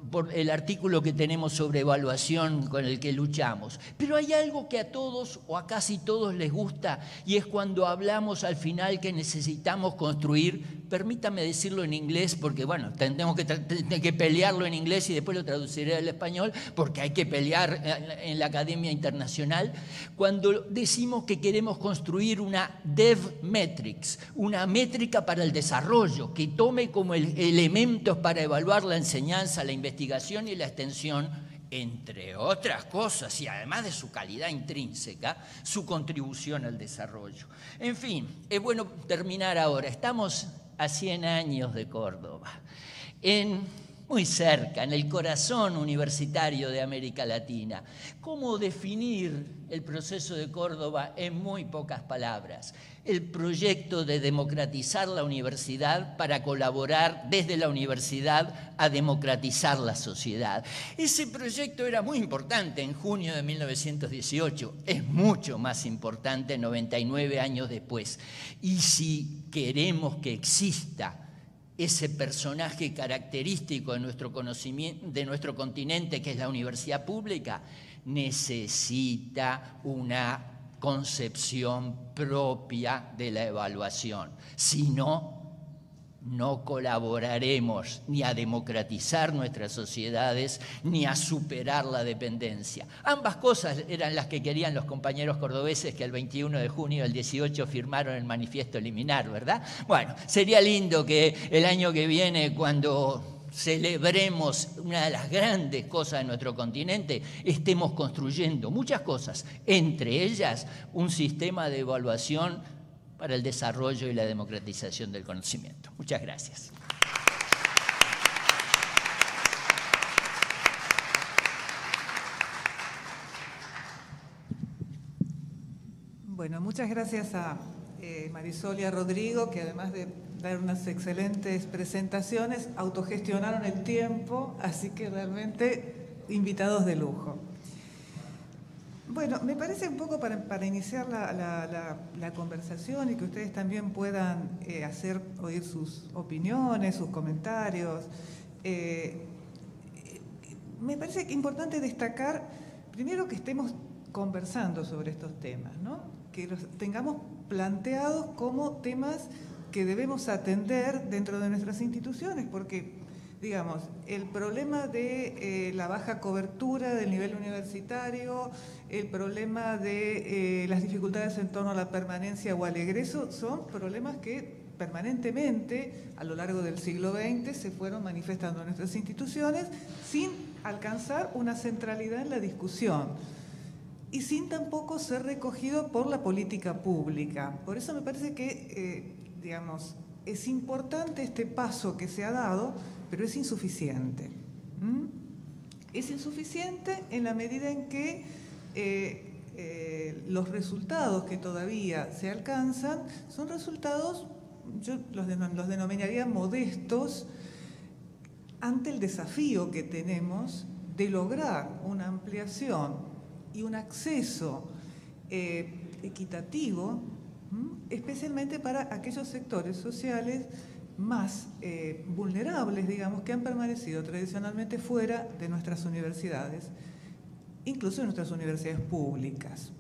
por el artículo que tenemos sobre evaluación con el que luchamos. Pero hay algo que a todos o a casi todos les gusta y es cuando hablamos al final que necesitamos construir, permítame decirlo en inglés porque bueno, tenemos que pelearlo en inglés y después lo traduciré al español porque hay que pelear en la Academia Internacional. Cuando decimos que queremos construir una DevMetrics, una métrica para el desarrollo que tome como elementos para evaluar la enseñanza, la investigación y la extensión, entre otras cosas, y además de su calidad intrínseca, su contribución al desarrollo. En fin, es bueno terminar ahora. Estamos a 100 años de Córdoba, muy cerca, en el corazón universitario de América Latina. ¿Cómo definir el proceso de Córdoba en muy pocas palabras? El proyecto de democratizar la universidad para colaborar desde la universidad a democratizar la sociedad. Ese proyecto era muy importante en junio de 1918, es mucho más importante 99 años después. Y si queremos que exista ese personaje característico de nuestro conocimiento, de nuestro continente, que es la universidad pública, necesita una concepción propia de la evaluación. Si no, no colaboraremos ni a democratizar nuestras sociedades ni a superar la dependencia. Ambas cosas eran las que querían los compañeros cordobeses que el 21 de junio del 18 firmaron el manifiesto liminar, ¿verdad? Bueno, sería lindo que el año que viene, cuando celebremos una de las grandes cosas de nuestro continente, estemos construyendo muchas cosas, entre ellas un sistema de evaluación para el desarrollo y la democratización del conocimiento. Muchas gracias. Bueno, muchas gracias a Marisol y a Rodrigo, que además de dar unas excelentes presentaciones, autogestionaron el tiempo, así que realmente invitados de lujo. Bueno, me parece un poco para iniciar la conversación y que ustedes también puedan hacer oír sus opiniones, sus comentarios. Me parece importante destacar, primero, que estemos conversando sobre estos temas, ¿no? Que los tengamos planteados como temas que debemos atender dentro de nuestras instituciones, porque digamos, el problema de la baja cobertura del nivel universitario, el problema de las dificultades en torno a la permanencia o al egreso, son problemas que permanentemente a lo largo del siglo XX se fueron manifestando en nuestras instituciones sin alcanzar una centralidad en la discusión y sin tampoco ser recogido por la política pública. Por eso me parece que, digamos, es importante este paso que se ha dado, pero es insuficiente. Es insuficiente en la medida en que los resultados que todavía se alcanzan son resultados, yo los denominaría modestos, ante el desafío que tenemos de lograr una ampliación y un acceso equitativo, especialmente para aquellos sectores sociales más vulnerables, digamos, que han permanecido tradicionalmente fuera de nuestras universidades, incluso de nuestras universidades públicas.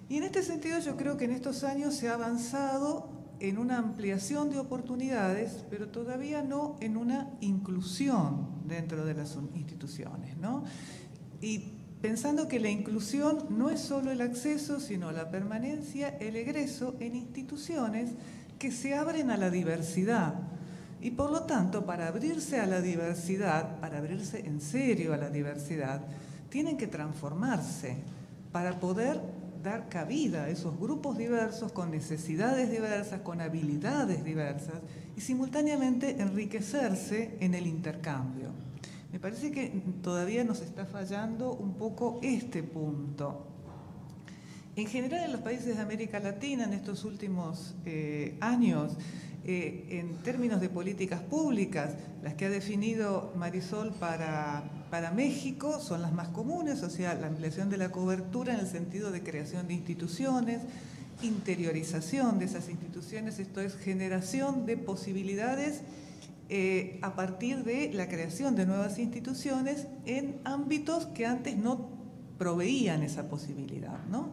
Y en este sentido yo creo que en estos años se ha avanzado en una ampliación de oportunidades, pero todavía no en una inclusión dentro de las instituciones, ¿no? Y pensando que la inclusión no es solo el acceso, sino la permanencia, el egreso en instituciones que se abren a la diversidad. Y por lo tanto, para abrirse a la diversidad, para abrirse en serio a la diversidad, tienen que transformarse para poder dar cabida a esos grupos diversos, con necesidades diversas, con habilidades diversas, y simultáneamente enriquecerse en el intercambio. Me parece que todavía nos está fallando un poco este punto. En general, en los países de América Latina, en estos últimos años, en términos de políticas públicas, las que ha definido Marisol para México son las más comunes, o sea, la ampliación de la cobertura en el sentido de creación de instituciones, interiorización de esas instituciones, esto es, generación de posibilidades a partir de la creación de nuevas instituciones en ámbitos que antes no proveían esa posibilidad, ¿no?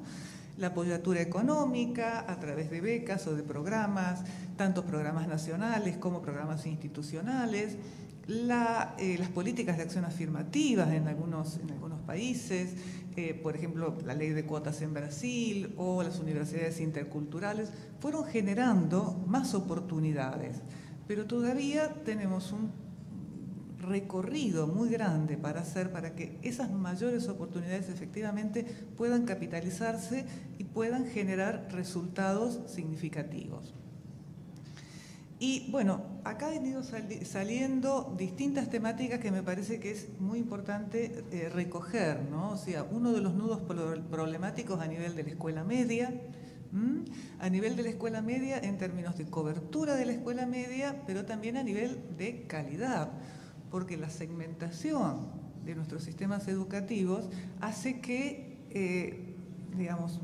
La apoyatura económica a través de becas o de programas, tanto programas nacionales como programas institucionales, las políticas de acción afirmativas en algunos países, por ejemplo, la ley de cuotas en Brasil o las universidades interculturales, fueron generando más oportunidades, pero todavía tenemos un recorrido muy grande para hacer para que esas mayores oportunidades efectivamente puedan capitalizarse y puedan generar resultados significativos. Y bueno, acá han ido saliendo distintas temáticas que me parece que es muy importante recoger, ¿no? O sea, uno de los nudos problemáticos a nivel de la escuela media, a nivel de la escuela media en términos de cobertura de la escuela media, pero también a nivel de calidad, porque la segmentación de nuestros sistemas educativos hace que, digamos,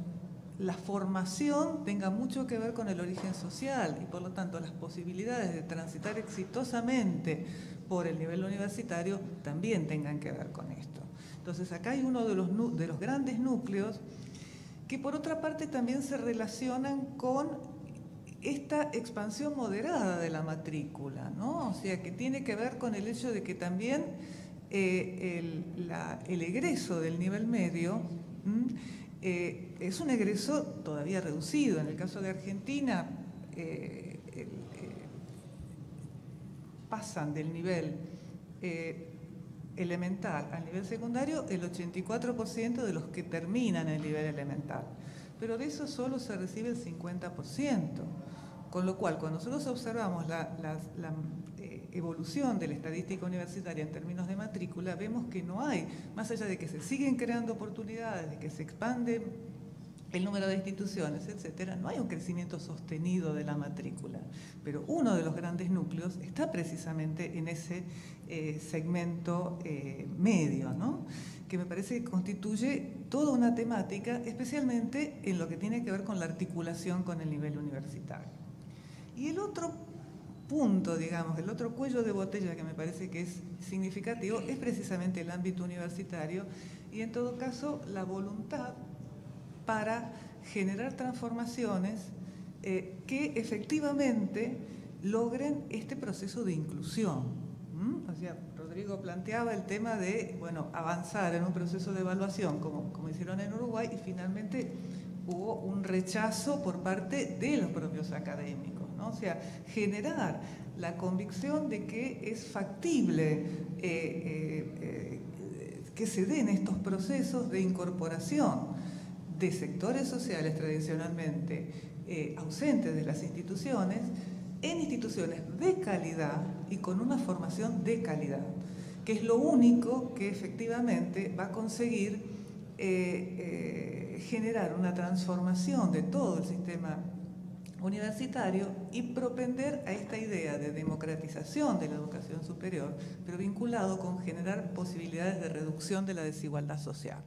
la formación tenga mucho que ver con el origen social y por lo tanto las posibilidades de transitar exitosamente por el nivel universitario también tengan que ver con esto. Entonces acá hay uno de los grandes núcleos que por otra parte también se relacionan con esta expansión moderada de la matrícula, ¿no? O sea, que tiene que ver con el hecho de que también el egreso del nivel medio es un egreso todavía reducido. En el caso de Argentina, pasan del nivel elemental al nivel secundario el 84% de los que terminan el nivel elemental, pero de eso solo se recibe el 50%. Con lo cual, cuando nosotros observamos la evolución de la estadística universitaria en términos de matrícula, vemos que no hay, más allá de que se siguen creando oportunidades, de que se expande el número de instituciones, etcétera, no hay un crecimiento sostenido de la matrícula. Pero uno de los grandes núcleos está precisamente en ese segmento medio, ¿no? Que me parece que constituye toda una temática, especialmente en lo que tiene que ver con la articulación con el nivel universitario. Y el otro punto, digamos, el otro cuello de botella que me parece que es significativo es precisamente el ámbito universitario y en todo caso la voluntad para generar transformaciones que efectivamente logren este proceso de inclusión, O sea, Rodrigo planteaba el tema de, bueno, avanzar en un proceso de evaluación como hicieron en Uruguay, y finalmente hubo un rechazo por parte de los propios académicos, ¿no? O sea, generar la convicción de que es factible que se den estos procesos de incorporación de sectores sociales tradicionalmente ausentes de las instituciones, en instituciones de calidad y con una formación de calidad, que es lo único que efectivamente va a conseguir generar una transformación de todo el sistema universitario y propender a esta idea de democratización de la educación superior, pero vinculado con generar posibilidades de reducción de la desigualdad social.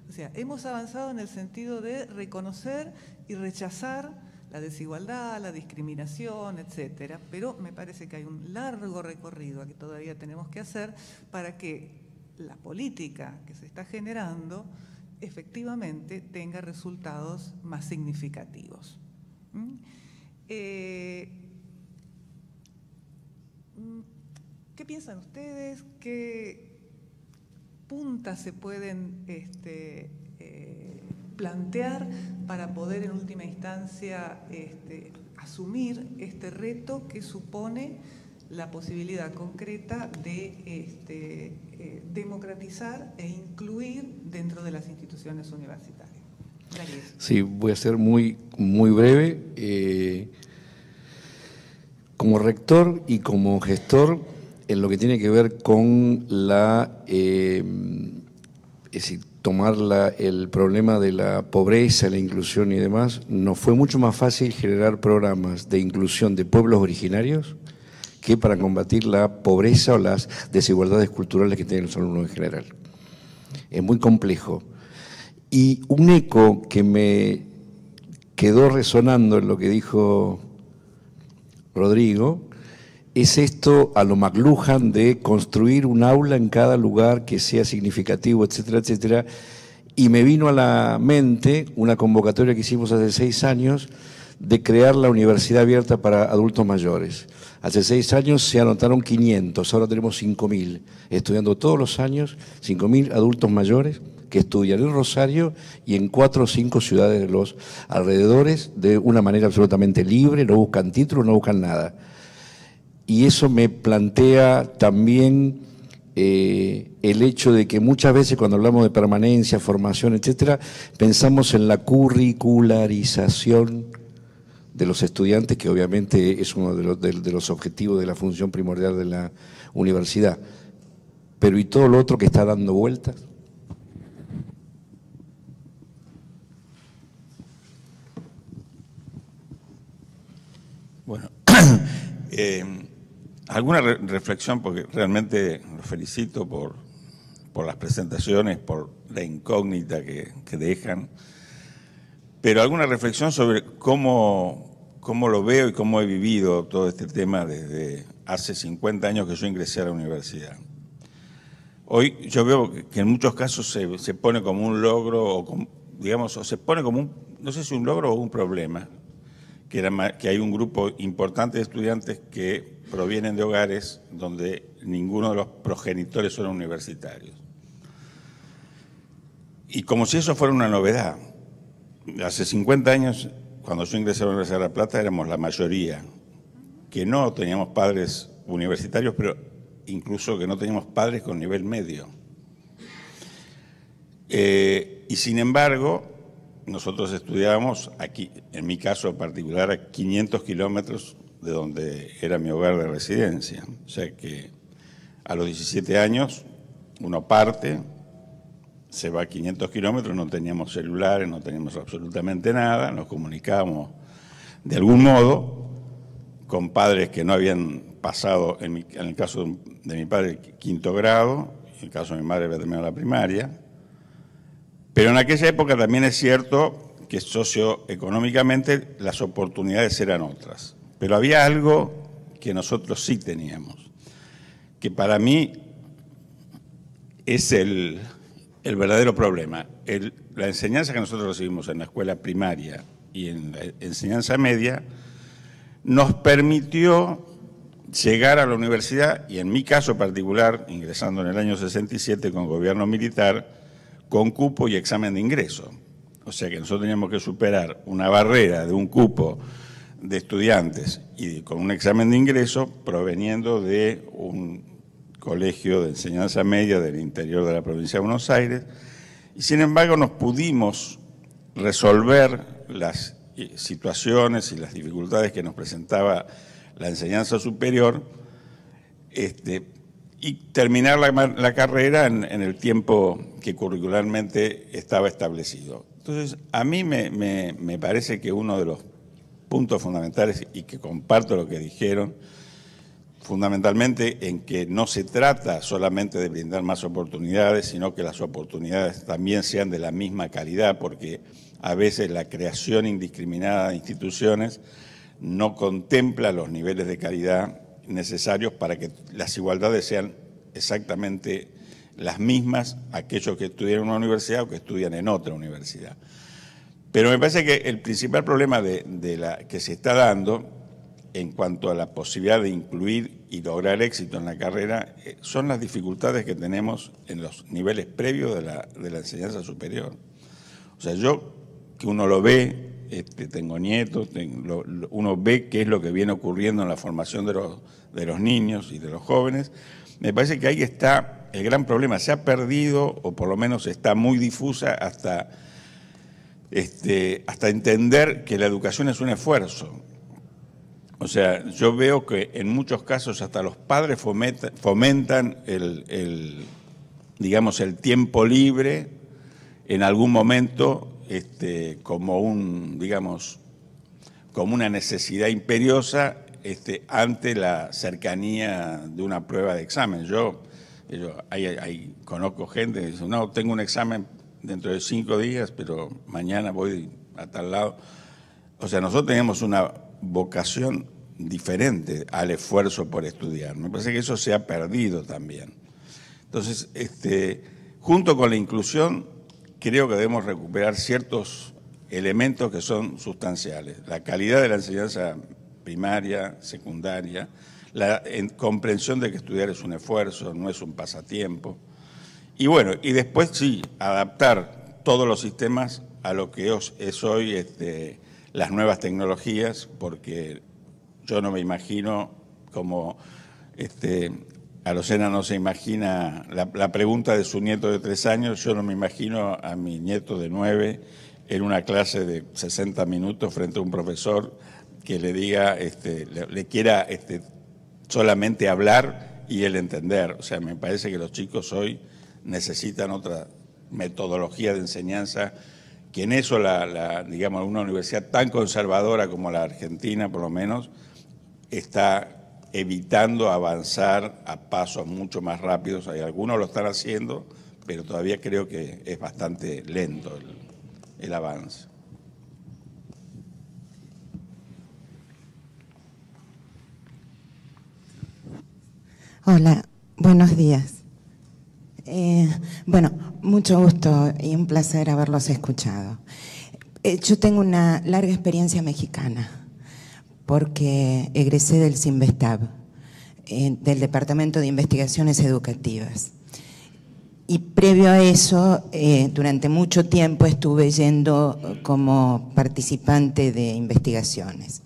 O sea, hemos avanzado en el sentido de reconocer y rechazar la desigualdad, la discriminación, etcétera, pero me parece que hay un largo recorrido que todavía tenemos que hacer para que la política que se está generando efectivamente tenga resultados más significativos. ¿Qué piensan ustedes? ¿Qué puntas se pueden plantear para poder en última instancia asumir este reto que supone la posibilidad concreta de democratizar e incluir dentro de las instituciones universitarias? Gracias. Sí, voy a ser muy breve. Como rector y como gestor, en lo que tiene que ver con es decir, tomar el problema de la pobreza, la inclusión y demás, nos fue mucho más fácil generar programas de inclusión de pueblos originarios que para combatir la pobreza o las desigualdades culturales que tienen los alumnos en general. Es muy complejo. Y un eco que me quedó resonando en lo que dijo Rodrigo es esto a lo McLuhan de construir un aula en cada lugar que sea significativo, etcétera, etcétera. Y me vino a la mente una convocatoria que hicimos hace 6 años de crear la universidad abierta para adultos mayores. Hace 6 años se anotaron 500, ahora tenemos 5.000, estudiando todos los años 5.000 adultos mayores que estudian en Rosario y en 4 o 5 ciudades de los alrededores de una manera absolutamente libre, no buscan títulos, no buscan nada. Y eso me plantea también el hecho de que muchas veces cuando hablamos de permanencia, formación, etcétera, pensamos en la curricularización de los estudiantes, que obviamente es uno de los objetivos de la función primordial de la universidad. Pero ¿y todo lo otro que está dando vueltas? Bueno, alguna reflexión, porque realmente los felicito por las presentaciones, por la incógnita que dejan, pero alguna reflexión sobre cómo lo veo y cómo he vivido todo este tema desde hace 50 años que yo ingresé a la universidad. Hoy yo veo que en muchos casos se pone como un logro, o se pone como un, no sé si un logro o un problema, que hay un grupo importante de estudiantes que provienen de hogares donde ninguno de los progenitores son universitarios. Y como si eso fuera una novedad. Hace 50 años, cuando yo ingresé a la Universidad de La Plata, éramos la mayoría que no teníamos padres universitarios, pero incluso que no teníamos padres con nivel medio. Y sin embargo, nosotros estudiábamos aquí, en mi caso particular, a 500 kilómetros de donde era mi hogar de residencia. O sea que a los 17 años uno parte, se va a 500 kilómetros, no teníamos celulares, no teníamos absolutamente nada, nos comunicábamos de algún modo con padres que no habían pasado, en el caso de mi padre, 5º grado, en el caso de mi madre había terminado la primaria. Pero en aquella época también es cierto que socioeconómicamente las oportunidades eran otras. Pero había algo que nosotros sí teníamos, que para mí es el verdadero problema. La enseñanza que nosotros recibimos en la escuela primaria y en la enseñanza media nos permitió llegar a la universidad, y en mi caso particular, ingresando en el año 67 con gobierno militar, con cupo y examen de ingreso. O sea que nosotros teníamos que superar una barrera de un cupo de estudiantes y con un examen de ingreso proveniendo de un colegio de enseñanza media del interior de la provincia de Buenos Aires, y sin embargo nos pudimos resolver las situaciones y las dificultades que nos presentaba la enseñanza superior, y terminar la carrera en el tiempo que curricularmente estaba establecido. Entonces, a mí me parece que uno de los puntos fundamentales, y que comparto lo que dijeron, fundamentalmente en que no se trata solamente de brindar más oportunidades, sino que las oportunidades también sean de la misma calidad, porque a veces la creación indiscriminada de instituciones no contempla los niveles de calidad necesarios para que las igualdades sean exactamente las mismas aquellos que estudian en una universidad o que estudian en otra universidad. Pero me parece que el principal problema que se está dando en cuanto a la posibilidad de incluir y lograr éxito en la carrera son las dificultades que tenemos en los niveles previos de la enseñanza superior. O sea, que uno lo ve, tengo nietos, uno ve qué es lo que viene ocurriendo en la formación de los niños y de los jóvenes. Me parece que ahí está el gran problema. Se ha perdido, o por lo menos está muy difusa, hasta entender que la educación es un esfuerzo. O sea, yo veo que en muchos casos hasta los padres fomentan digamos, el tiempo libre en algún momento como una necesidad imperiosa ante la cercanía de una prueba de examen. Yo conozco gente que dice, no, tengo un examen dentro de 5 días, pero mañana voy a tal lado. O sea, nosotros tenemos una vocación diferente al esfuerzo por estudiar. Me parece que eso se ha perdido también. Entonces, junto con la inclusión, creo que debemos recuperar ciertos elementos que son sustanciales. La calidad de la enseñanza primaria, secundaria, la comprensión de que estudiar es un esfuerzo, no es un pasatiempo. Y bueno, y después sí, adaptar todos los sistemas a lo que es hoy las nuevas tecnologías, porque yo no me imagino como Arocena no se imagina la pregunta de su nieto de 3 años, yo no me imagino a mi nieto de 9 en una clase de 60 minutos frente a un profesor que le diga, le quiera solamente hablar y él entender. O sea, me parece que los chicos hoy necesitan otra metodología de enseñanza, que en eso digamos, una universidad tan conservadora como la Argentina, por lo menos, está evitando avanzar a pasos mucho más rápidos. Hay algunos lo están haciendo, pero todavía creo que es bastante lento el avance. Hola, buenos días. Bueno, mucho gusto y un placer haberlos escuchado. Yo tengo una larga experiencia mexicana, porque egresé del CINVESTAB, del Departamento de Investigaciones Educativas. Y previo a eso, durante mucho tiempo estuve yendo como participante de investigaciones.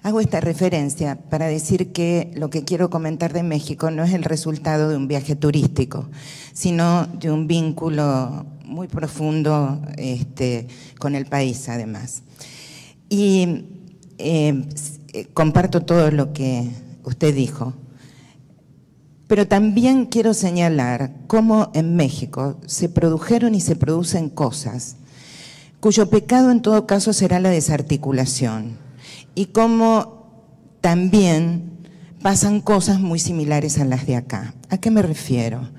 Hago esta referencia para decir que lo que quiero comentar de México no es el resultado de un viaje turístico, sino de un vínculo muy profundo con el país, además. Y comparto todo lo que usted dijo, pero también quiero señalar cómo en México se produjeron y se producen cosas cuyo pecado en todo caso será la desarticulación, y cómo también pasan cosas muy similares a las de acá. ¿A qué me refiero?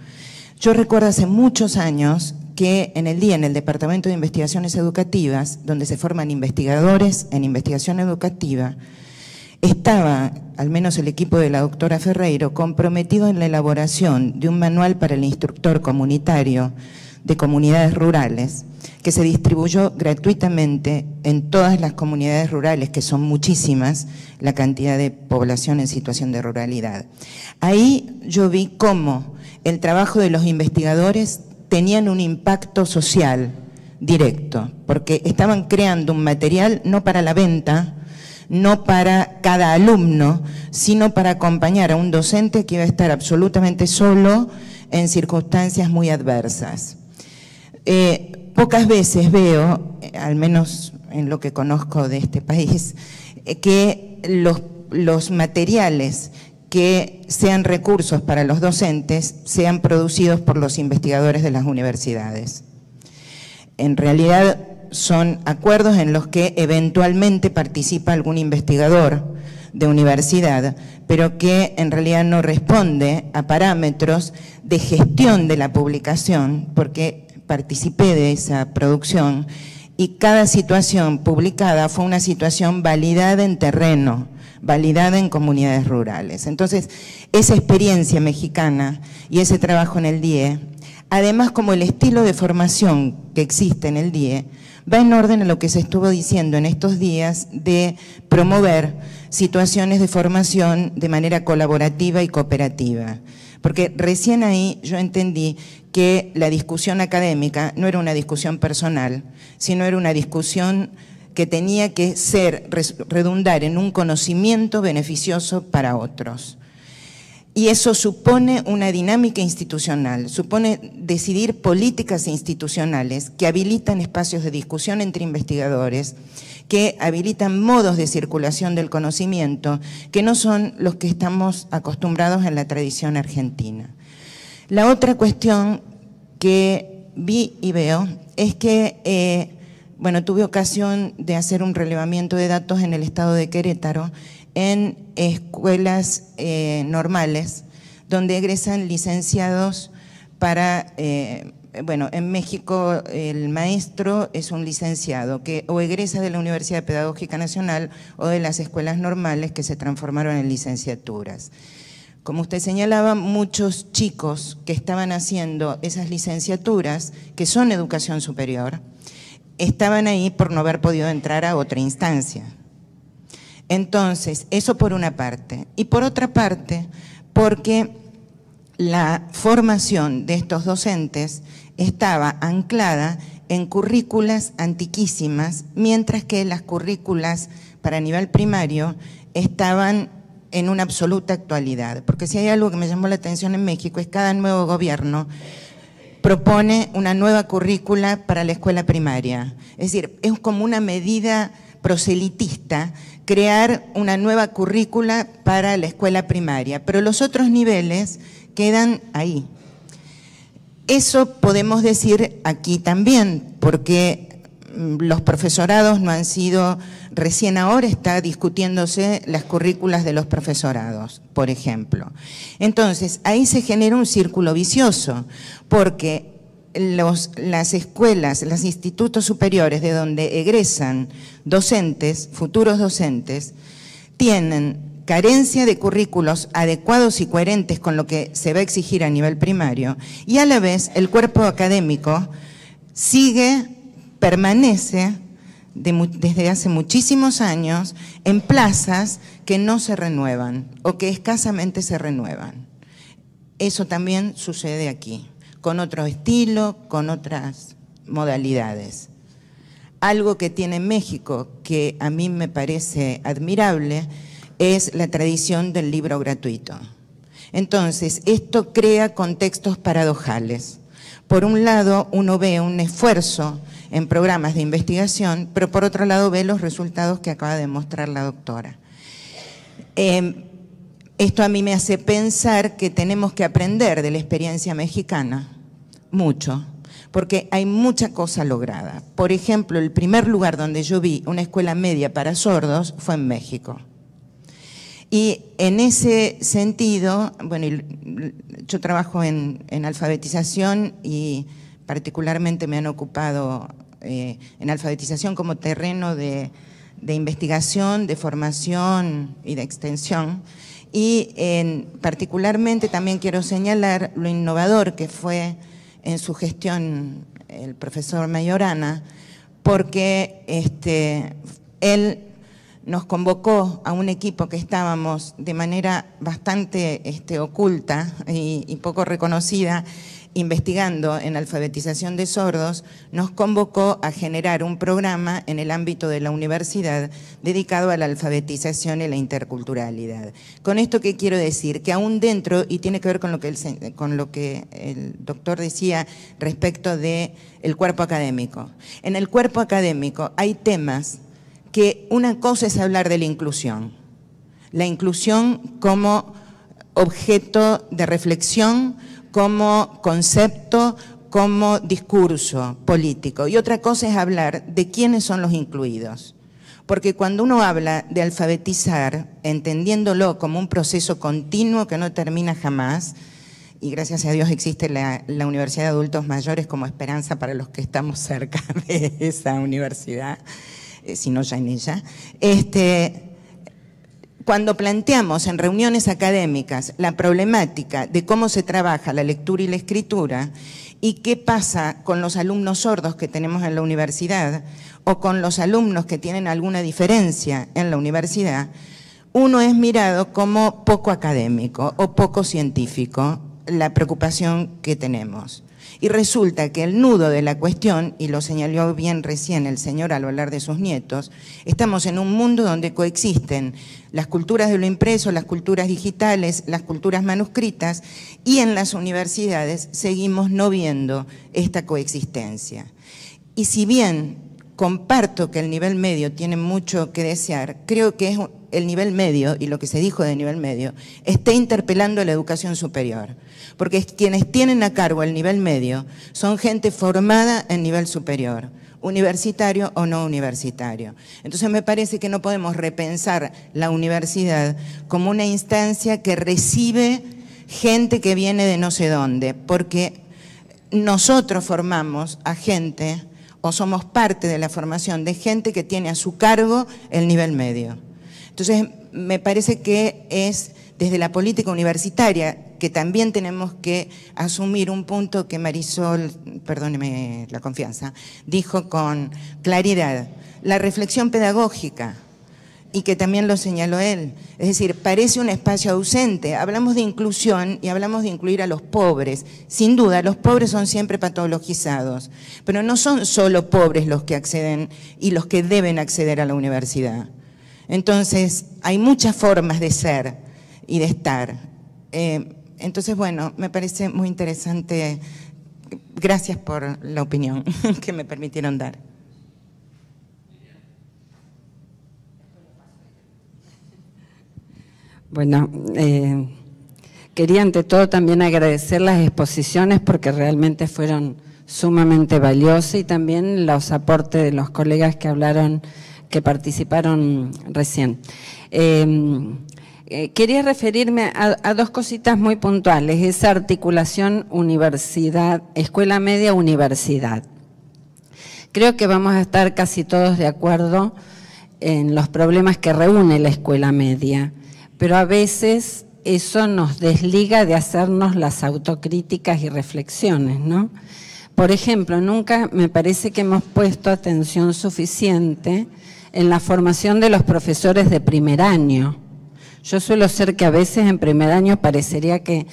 Yo recuerdo hace muchos años que en el Departamento de Investigaciones Educativas, donde se forman investigadores en investigación educativa, estaba, al menos el equipo de la doctora Ferreiro, comprometido en la elaboración de un manual para el instructor comunitario de comunidades rurales, que se distribuyó gratuitamente en todas las comunidades rurales, que son muchísimas, la cantidad de población en situación de ruralidad. Ahí yo vi cómo el trabajo de los investigadores tenían un impacto social directo, porque estaban creando un material no para la venta, no para cada alumno, sino para acompañar a un docente que iba a estar absolutamente solo en circunstancias muy adversas. Pocas veces veo, al menos en lo que conozco de este país, que los materiales que sean recursos para los docentes sean producidos por los investigadores de las universidades. En realidad son acuerdos en los que eventualmente participa algún investigador de universidad, pero que en realidad no responde a parámetros de gestión de la publicación, porque participé de esa producción y cada situación publicada fue una situación validada en terreno, validada en comunidades rurales. Entonces, esa experiencia mexicana y ese trabajo en el DIE, además como el estilo de formación que existe en el DIE, va en orden a lo que se estuvo diciendo en estos días de promover situaciones de formación de manera colaborativa y cooperativa. Porque recién ahí yo entendí que la discusión académica no era una discusión personal, sino era una discusión que tenía que redundar en un conocimiento beneficioso para otros. Y eso supone una dinámica institucional, supone decidir políticas institucionales que habilitan espacios de discusión entre investigadores, que habilitan modos de circulación del conocimiento que no son los que estamos acostumbrados en la tradición argentina. La otra cuestión que vi y veo es que, tuve ocasión de hacer un relevamiento de datos en el estado de Querétaro, en escuelas normales, donde egresan licenciados para, en México el maestro es un licenciado que o egresa de la Universidad Pedagógica Nacional o de las escuelas normales que se transformaron en licenciaturas. Como usted señalaba, muchos chicos que estaban haciendo esas licenciaturas, que son educación superior, estaban ahí por no haber podido entrar a otra instancia. Entonces, eso por una parte. Y por otra parte, porque la formación de estos docentes estaba anclada en currículas antiquísimas, mientras que las currículas para nivel primario estaban en una absoluta actualidad. Porque si hay algo que me llamó la atención en México es que cada nuevo gobierno propone una nueva currícula para la escuela primaria. Es decir, es como una medida proselitista crear una nueva currícula para la escuela primaria, pero los otros niveles quedan ahí. Eso podemos decir aquí también, porque los profesorados no han sido, recién ahora está discutiéndose las currículas de los profesorados, por ejemplo. Entonces, ahí se genera un círculo vicioso, porque las escuelas, los institutos superiores de donde egresan docentes, futuros docentes, tienen carencia de currículos adecuados y coherentes con lo que se va a exigir a nivel primario, y a la vez el cuerpo académico permanece desde hace muchísimos años en plazas que no se renuevan o que escasamente se renuevan. Eso también sucede aquí, con otro estilo, con otras modalidades. Algo que tiene México que a mí me parece admirable es la tradición del libro gratuito. Entonces, esto crea contextos paradojales. Por un lado, uno ve un esfuerzo en programas de investigación, pero por otro lado ve los resultados que acaba de mostrar la doctora. Esto a mí me hace pensar que tenemos que aprender de la experiencia mexicana, mucho, porque hay mucha cosa lograda. Por ejemplo, el primer lugar donde yo vi una escuela media para sordos fue en México. Y en ese sentido, yo trabajo en alfabetización y particularmente me han ocupado en alfabetización como terreno de investigación, de formación y de extensión. Y particularmente también quiero señalar lo innovador que fue en su gestión el profesor Mayorana, porque él nos convocó a un equipo que estábamos de manera bastante oculta y poco reconocida, investigando en alfabetización de sordos, nos convocó a generar un programa en el ámbito de la universidad dedicado a la alfabetización y la interculturalidad. Con esto, ¿qué quiero decir? Que aún dentro, y tiene que ver con lo que el doctor decía respecto del cuerpo académico. En el cuerpo académico hay temas que una cosa es hablar de la inclusión como objeto de reflexión, como concepto, como discurso político. Y otra cosa es hablar de quiénes son los incluidos. Porque cuando uno habla de alfabetizar, entendiéndolo como un proceso continuo que no termina jamás, y gracias a Dios existe la Universidad de Adultos Mayores como esperanza para los que estamos cerca de esa universidad, si no ya en ella, cuando planteamos en reuniones académicas la problemática de cómo se trabaja la lectura y la escritura y qué pasa con los alumnos sordos que tenemos en la universidad o con los alumnos que tienen alguna diferencia en la universidad, uno es mirado como poco académico o poco científico la preocupación que tenemos. Y resulta que el nudo de la cuestión, y lo señaló bien recién el señor al hablar de sus nietos, estamos en un mundo donde coexisten las culturas de lo impreso, las culturas digitales, las culturas manuscritas, y en las universidades seguimos no viendo esta coexistencia. Y si bien comparto que el nivel medio tiene mucho que desear, creo que es el nivel medio, y lo que se dijo de nivel medio, está interpelando a la educación superior. Porque quienes tienen a cargo el nivel medio son gente formada en nivel superior, universitario o no universitario. Entonces me parece que no podemos repensar la universidad como una instancia que recibe gente que viene de no sé dónde, porque nosotros formamos a gente o somos parte de la formación de gente que tiene a su cargo el nivel medio. Entonces me parece que es desde la política universitaria que también tenemos que asumir un punto que Marisol, perdóneme la confianza, dijo con claridad, la reflexión pedagógica, y que también lo señaló él. Es decir, parece un espacio ausente. Hablamos de inclusión y hablamos de incluir a los pobres. Sin duda, los pobres son siempre patologizados, pero no son solo pobres los que acceden y los que deben acceder a la universidad. Entonces, hay muchas formas de ser y de estar. Entonces, bueno, me parece muy interesante. Gracias por la opinión que me permitieron dar. Bueno, quería ante todo también agradecer las exposiciones porque realmente fueron sumamente valiosas y también los aportes de los colegas que hablaron, que participaron recién. Quería referirme a dos cositas muy puntuales, esa articulación universidad, escuela media, universidad. Creo que vamos a estar casi todos de acuerdo en los problemas que reúne la escuela media, pero a veces eso nos desliga de hacernos las autocríticas y reflexiones, ¿no? Por ejemplo, nunca me parece que hemos puesto atención suficiente en la formación de los profesores de primer año. Yo suelo ser que a veces en primer año parecería que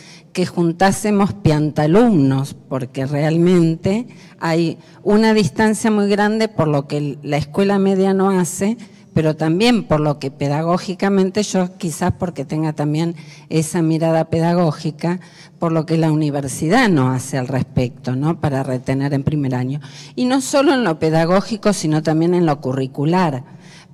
juntásemos piantalumnos, porque realmente hay una distancia muy grande por lo que la escuela media no hace, pero también por lo que pedagógicamente yo, quizás porque tenga también esa mirada pedagógica, por lo que la universidad no hace al respecto, ¿no? Para retener en primer año. Y no solo en lo pedagógico, sino también en lo curricular,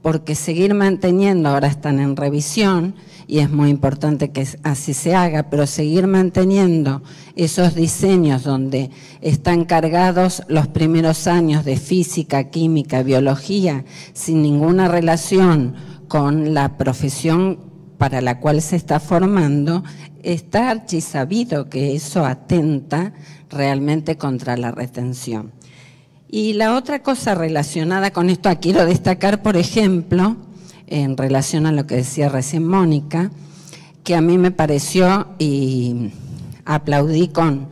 porque seguir manteniendo, ahora están en revisión, y es muy importante que así se haga, pero seguir manteniendo esos diseños donde están cargados los primeros años de física, química, biología, sin ninguna relación con la profesión para la cual se está formando, está archisabido que eso atenta realmente contra la retención. Y la otra cosa relacionada con esto, quiero destacar, por ejemplo, en relación a lo que decía recién Mónica, que a mí me pareció y aplaudí con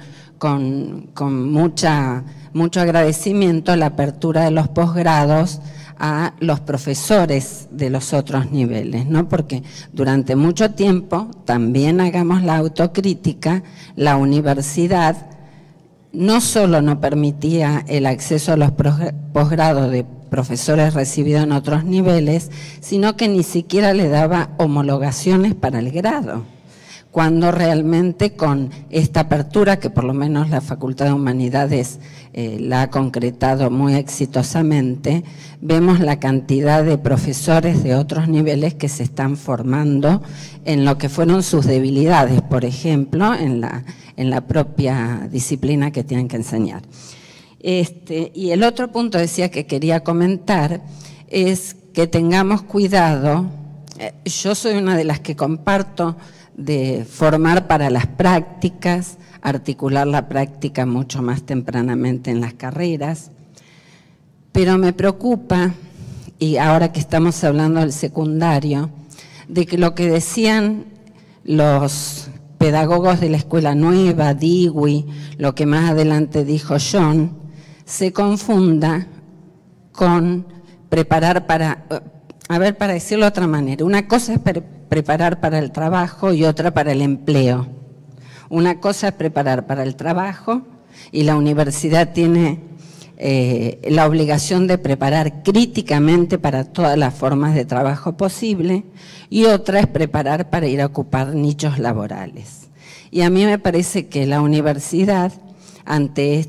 mucha mucho agradecimiento la apertura de los posgrados a los profesores de los otros niveles, ¿no? Porque durante mucho tiempo, también hagamos la autocrítica, la universidad no solo no permitía el acceso a los posgrados de profesores recibidos en otros niveles, sino que ni siquiera le daba homologaciones para el grado, cuando realmente con esta apertura, que por lo menos la Facultad de Humanidades la ha concretado muy exitosamente, vemos la cantidad de profesores de otros niveles que se están formando en lo que fueron sus debilidades, por ejemplo, en la propia disciplina que tienen que enseñar. Y el otro punto decía que quería comentar es que tengamos cuidado. Yo soy una de las que comparto de formar para las prácticas, articular la práctica mucho más tempranamente en las carreras, pero me preocupa, y ahora que estamos hablando del secundario, de que lo que decían los pedagogos de la Escuela Nueva, Dewey, lo que más adelante dijo John, se confunda con preparar para, para decirlo de otra manera, una cosa es preparar para el trabajo y otra para el empleo. Una cosa es preparar para el trabajo y la universidad tiene la obligación de preparar críticamente para todas las formas de trabajo posible, y otra es preparar para ir a ocupar nichos laborales. Y a mí me parece que la universidad, ante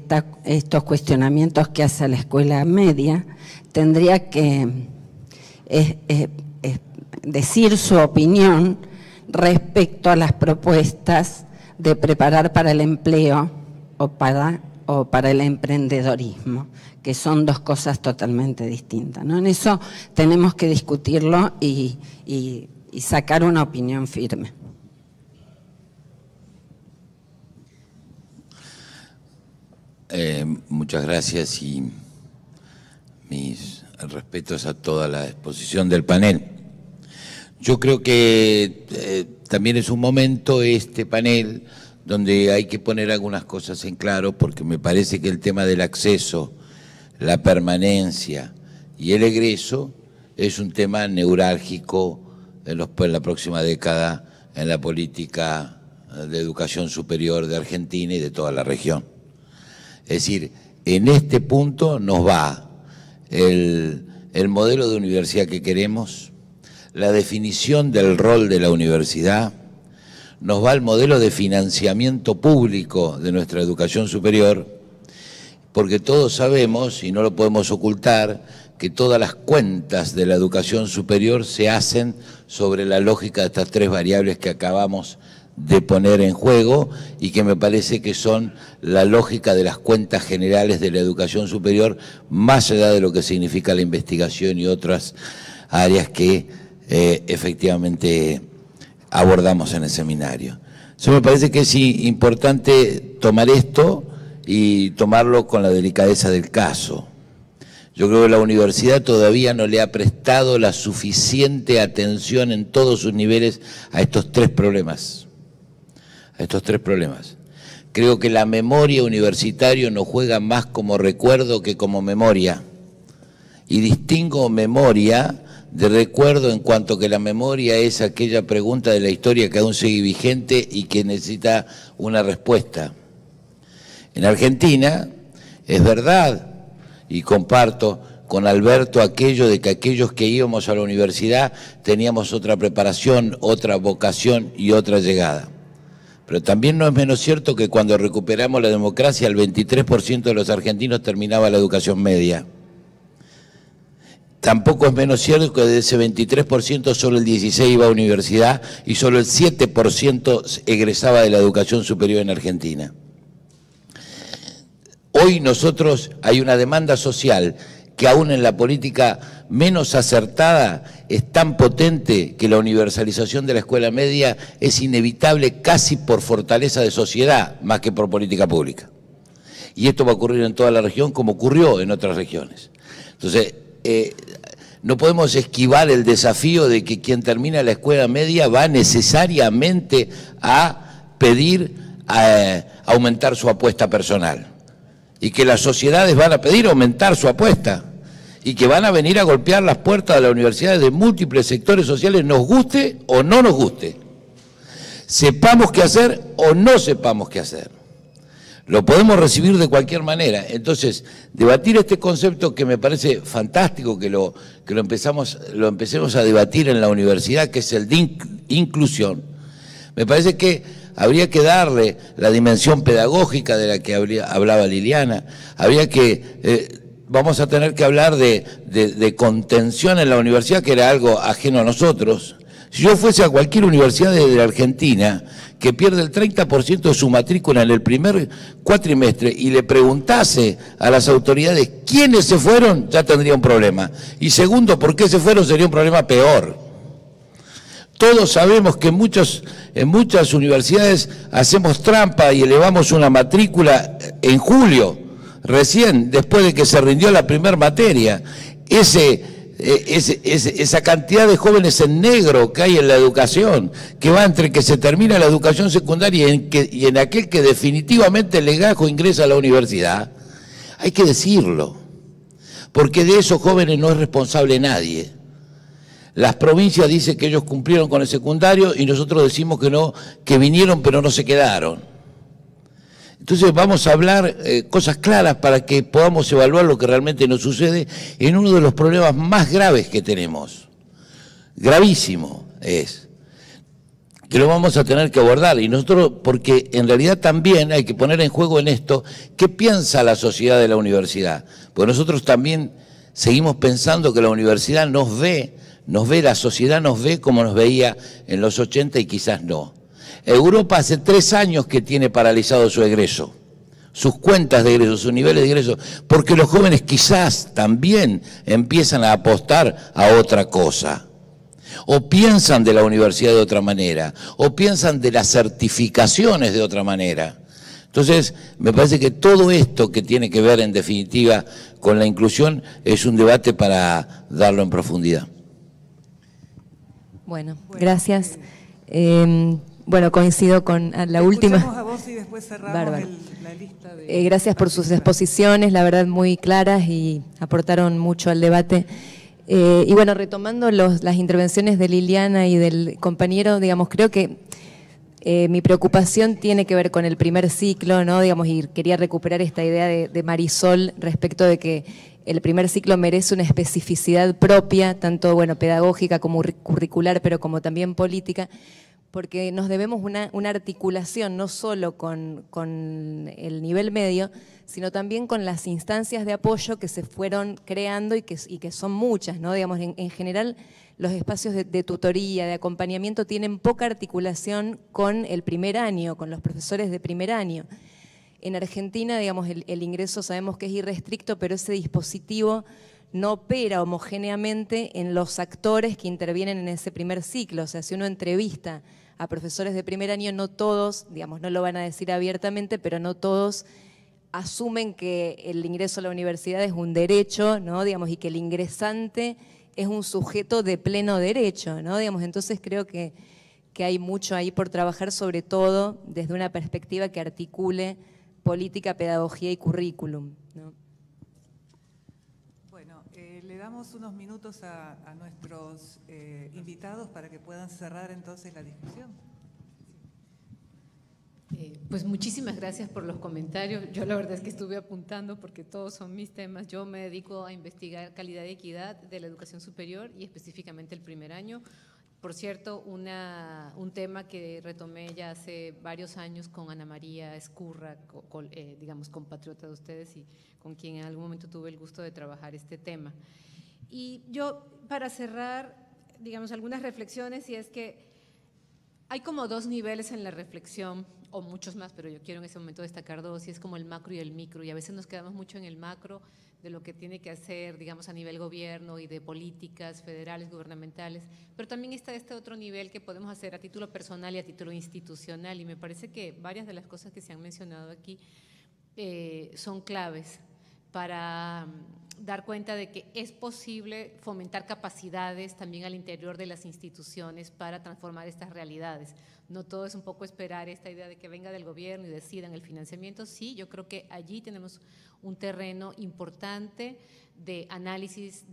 estos cuestionamientos que hace la escuela media, tendría que decir su opinión respecto a las propuestas de preparar para el empleo o para el emprendedorismo, que son dos cosas totalmente distintas, ¿no? En eso tenemos que discutirlo y sacar una opinión firme. Muchas gracias y mis respetos a toda la exposición del panel. Yo creo que también es un momento este panel donde hay que poner algunas cosas en claro, porque me parece que el tema del acceso, la permanencia y el egreso es un tema neurálgico en la próxima década en la política de educación superior de Argentina y de toda la región. Es decir, en este punto nos va el modelo de universidad que queremos, la definición del rol de la universidad, nos va el modelo de financiamiento público de nuestra educación superior, porque todos sabemos, y no lo podemos ocultar, que todas las cuentas de la educación superior se hacen sobre la lógica de estas tres variables que acabamos de poner en juego y que me parece que son la lógica de las cuentas generales de la educación superior, más allá de lo que significa la investigación y otras áreas que efectivamente abordamos en el seminario. Eso me parece que es importante tomar esto y tomarlo con la delicadeza del caso. Yo creo que la universidad todavía no le ha prestado la suficiente atención en todos sus niveles a estos tres problemas. Creo que la memoria universitaria no juega más como recuerdo que como memoria. Y distingo memoria de recuerdo en cuanto que la memoria es aquella pregunta de la historia que aún sigue vigente y que necesita una respuesta. En Argentina es verdad, y comparto con Alberto aquello de que aquellos que íbamos a la universidad teníamos otra preparación, otra vocación y otra llegada. Pero también no es menos cierto que cuando recuperamos la democracia el 23% de los argentinos terminaba la educación media. Tampoco es menos cierto que de ese 23% solo el 16% iba a universidad y solo el 7% egresaba de la educación superior en Argentina. Hoy nosotros hay una demanda social que aún en la política menos acertada es tan potente que la universalización de la escuela media es inevitable casi por fortaleza de sociedad más que por política pública. Y esto va a ocurrir en toda la región como ocurrió en otras regiones. Entonces, no podemos esquivar el desafío de que quien termina la escuela media va necesariamente a pedir aumentar su apuesta personal. y que las sociedades van a pedir aumentar su apuesta y que van a venir a golpear las puertas de las universidades de múltiples sectores sociales, nos guste o no nos guste, sepamos qué hacer o no sepamos qué hacer. Lo podemos recibir de cualquier manera. Entonces, debatir este concepto que me parece fantástico que lo empecemos a debatir en la universidad, que es el de inclusión, me parece que habría que darle la dimensión pedagógica de la que hablaba Liliana, vamos a tener que hablar de contención en la universidad, que era algo ajeno a nosotros. Si yo fuese a cualquier universidad de la Argentina que pierde el 30% de su matrícula en el primer cuatrimestre y le preguntase a las autoridades quiénes se fueron, ya tendría un problema. Y segundo, por qué se fueron sería un problema peor. Todos sabemos que en muchas universidades hacemos trampa y elevamos una matrícula en julio, recién después de que se rindió la primera materia. Esa cantidad de jóvenes en negro que hay en la educación, que va entre que se termina la educación secundaria y en aquel que definitivamente el legajo ingresa a la universidad, hay que decirlo, porque de esos jóvenes no es responsable nadie. Las provincias dicen que ellos cumplieron con el secundario y nosotros decimos que no, que vinieron pero no se quedaron. Entonces vamos a hablar cosas claras para que podamos evaluar lo que realmente nos sucede en uno de los problemas más graves que tenemos. Gravísimo es, que lo vamos a tener que abordar. Y nosotros, porque en realidad también hay que poner en juego en esto, ¿qué piensa la sociedad de la universidad? Porque nosotros también seguimos pensando que la universidad nos ve, la sociedad nos ve como nos veía en los 80 y quizás no. Europa hace 3 años que tiene paralizado su egreso, sus cuentas de egreso, sus niveles de egreso, porque los jóvenes quizás también empiezan a apostar a otra cosa, o piensan de la universidad de otra manera, o piensan de las certificaciones de otra manera. Entonces, me parece que todo esto que tiene que ver en definitiva con la inclusión es un debate para darlo en profundidad. Bueno, gracias. Bueno, coincido con la última. Escuchamos a vos y después cerramos la lista de... gracias por sus exposiciones, la verdad muy claras y aportaron mucho al debate. Y bueno, retomando las intervenciones de Liliana y del compañero, digamos, creo que mi preocupación tiene que ver con el primer ciclo, ¿no? Digamos, y quería recuperar esta idea de Marisol respecto de que el primer ciclo merece una especificidad propia, tanto, bueno, pedagógica como curricular, pero como también política, porque nos debemos una articulación no solo con el nivel medio, sino también con las instancias de apoyo que se fueron creando y que son muchas, ¿no? Digamos, en general, los espacios de tutoría, de acompañamiento, tienen poca articulación con el primer año, con los profesores de primer año. En Argentina, digamos, el ingreso sabemos que es irrestricto, pero ese dispositivo no opera homogéneamente en los actores que intervienen en ese primer ciclo. O sea, si uno entrevista a profesores de primer año, no todos, digamos, no lo van a decir abiertamente, pero no todos asumen que el ingreso a la universidad es un derecho, ¿no? Digamos, y que el ingresante es un sujeto de pleno derecho, ¿no? Digamos, entonces creo que hay mucho ahí por trabajar, sobre todo desde una perspectiva que articule política, pedagogía y currículum, ¿no? Bueno, le damos unos minutos a nuestros invitados para que puedan cerrar entonces la discusión. Pues muchísimas gracias por los comentarios. Yo la verdad es que estuve apuntando porque todos son mis temas. Yo me dedico a investigar calidad y equidad de la educación superior y específicamente el primer año. Por cierto, un tema que retomé ya hace varios años con Ana María Escurra, digamos compatriota de ustedes y con quien en algún momento tuve el gusto de trabajar este tema. Y yo, para cerrar, digamos, algunas reflexiones, y es que hay como 2 niveles en la reflexión, o muchos más, pero yo quiero en ese momento destacar 2, y es como el macro y el micro, y a veces nos quedamos mucho en el macro de lo que tiene que hacer, digamos, a nivel gobierno y de políticas federales, gubernamentales, pero también está este otro nivel que podemos hacer a título personal y a título institucional, y me parece que varias de las cosas que se han mencionado aquí son claves para dar cuenta de que es posible fomentar capacidades también al interior de las instituciones para transformar estas realidades. No todo es un poco esperar esta idea de que venga del gobierno y decidan el financiamiento. Sí, yo creo que allí tenemos un terreno importante de análisis,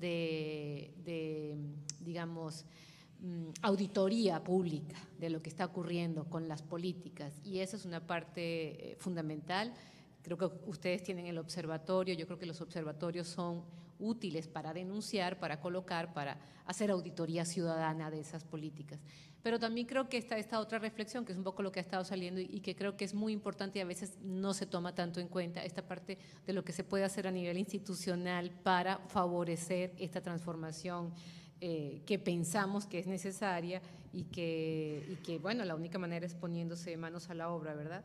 digamos, auditoría pública de lo que está ocurriendo con las políticas, y esa es una parte fundamental. Creo que ustedes tienen el observatorio, yo creo que los observatorios son útiles para denunciar, para colocar, para hacer auditoría ciudadana de esas políticas. Pero también creo que está esta otra reflexión, que es un poco lo que ha estado saliendo y que creo que es muy importante y a veces no se toma tanto en cuenta, esta parte de lo que se puede hacer a nivel institucional para favorecer esta transformación que pensamos que es necesaria y que, bueno, la única manera es poniéndose manos a la obra, ¿verdad?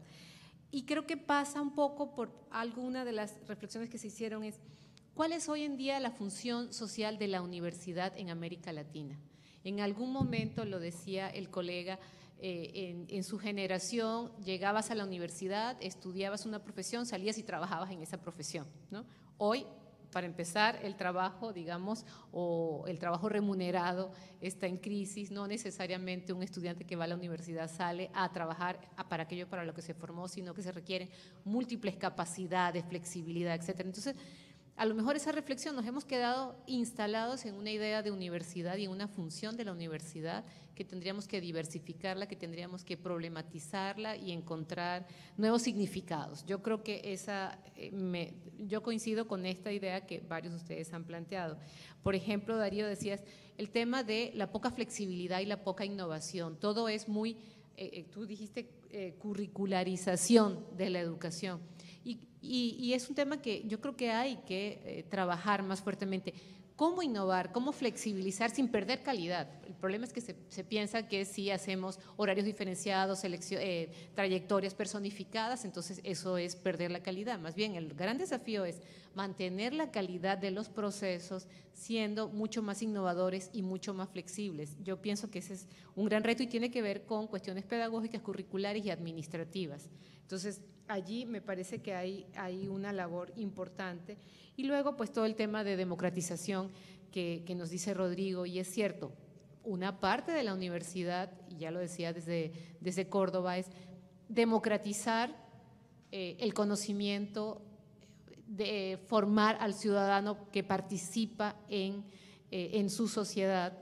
Y creo que pasa un poco por alguna de las reflexiones que se hicieron es, ¿cuál es hoy en día la función social de la universidad en América Latina? En algún momento, lo decía el colega, en su generación llegabas a la universidad, estudiabas una profesión, salías y trabajabas en esa profesión, ¿no? Hoy, para empezar, el trabajo, digamos, o el trabajo remunerado está en crisis. No necesariamente un estudiante que va a la universidad sale a trabajar para aquello para lo que se formó, sino que se requieren múltiples capacidades, flexibilidad, etcétera. Entonces, a lo mejor esa reflexión nos hemos quedado instalados en una idea de universidad y en una función de la universidad que tendríamos que diversificarla, que tendríamos que problematizarla y encontrar nuevos significados. Yo creo que yo coincido con esta idea que varios de ustedes han planteado. Por ejemplo, Darío, decías el tema de la poca flexibilidad y la poca innovación. Todo es muy, tú dijiste curricularización de la educación. Y es un tema que yo creo que hay que trabajar más fuertemente. ¿Cómo innovar? ¿Cómo flexibilizar sin perder calidad? El problema es que se piensa que si hacemos horarios diferenciados, trayectorias personificadas, entonces eso es perder la calidad. Más bien, el gran desafío es mantener la calidad de los procesos siendo mucho más innovadores y mucho más flexibles. Yo pienso que ese es un gran reto y tiene que ver con cuestiones pedagógicas, curriculares y administrativas. Entonces, allí me parece que hay una labor importante. Y luego, pues todo el tema de democratización que nos dice Rodrigo, y es cierto, una parte de la universidad, y ya lo decía desde Córdoba, es democratizar el conocimiento, de formar al ciudadano que participa en su sociedad.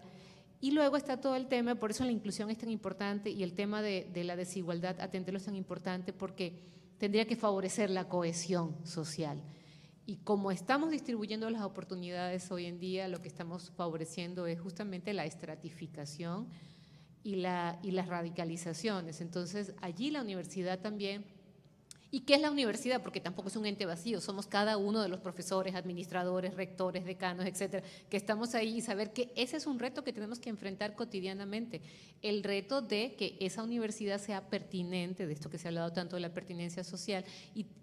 Y luego está todo el tema, por eso la inclusión es tan importante y el tema de la desigualdad, atenderlo es tan importante porque tendría que favorecer la cohesión social. Y como estamos distribuyendo las oportunidades hoy en día, lo que estamos favoreciendo es justamente la estratificación y las radicalizaciones. Entonces, allí la universidad también. ¿Y qué es la universidad? Porque tampoco es un ente vacío, somos cada uno de los profesores, administradores, rectores, decanos, etcétera, que estamos ahí y saber que ese es un reto que tenemos que enfrentar cotidianamente. El reto de que esa universidad sea pertinente, de esto que se ha hablado tanto de la pertinencia social,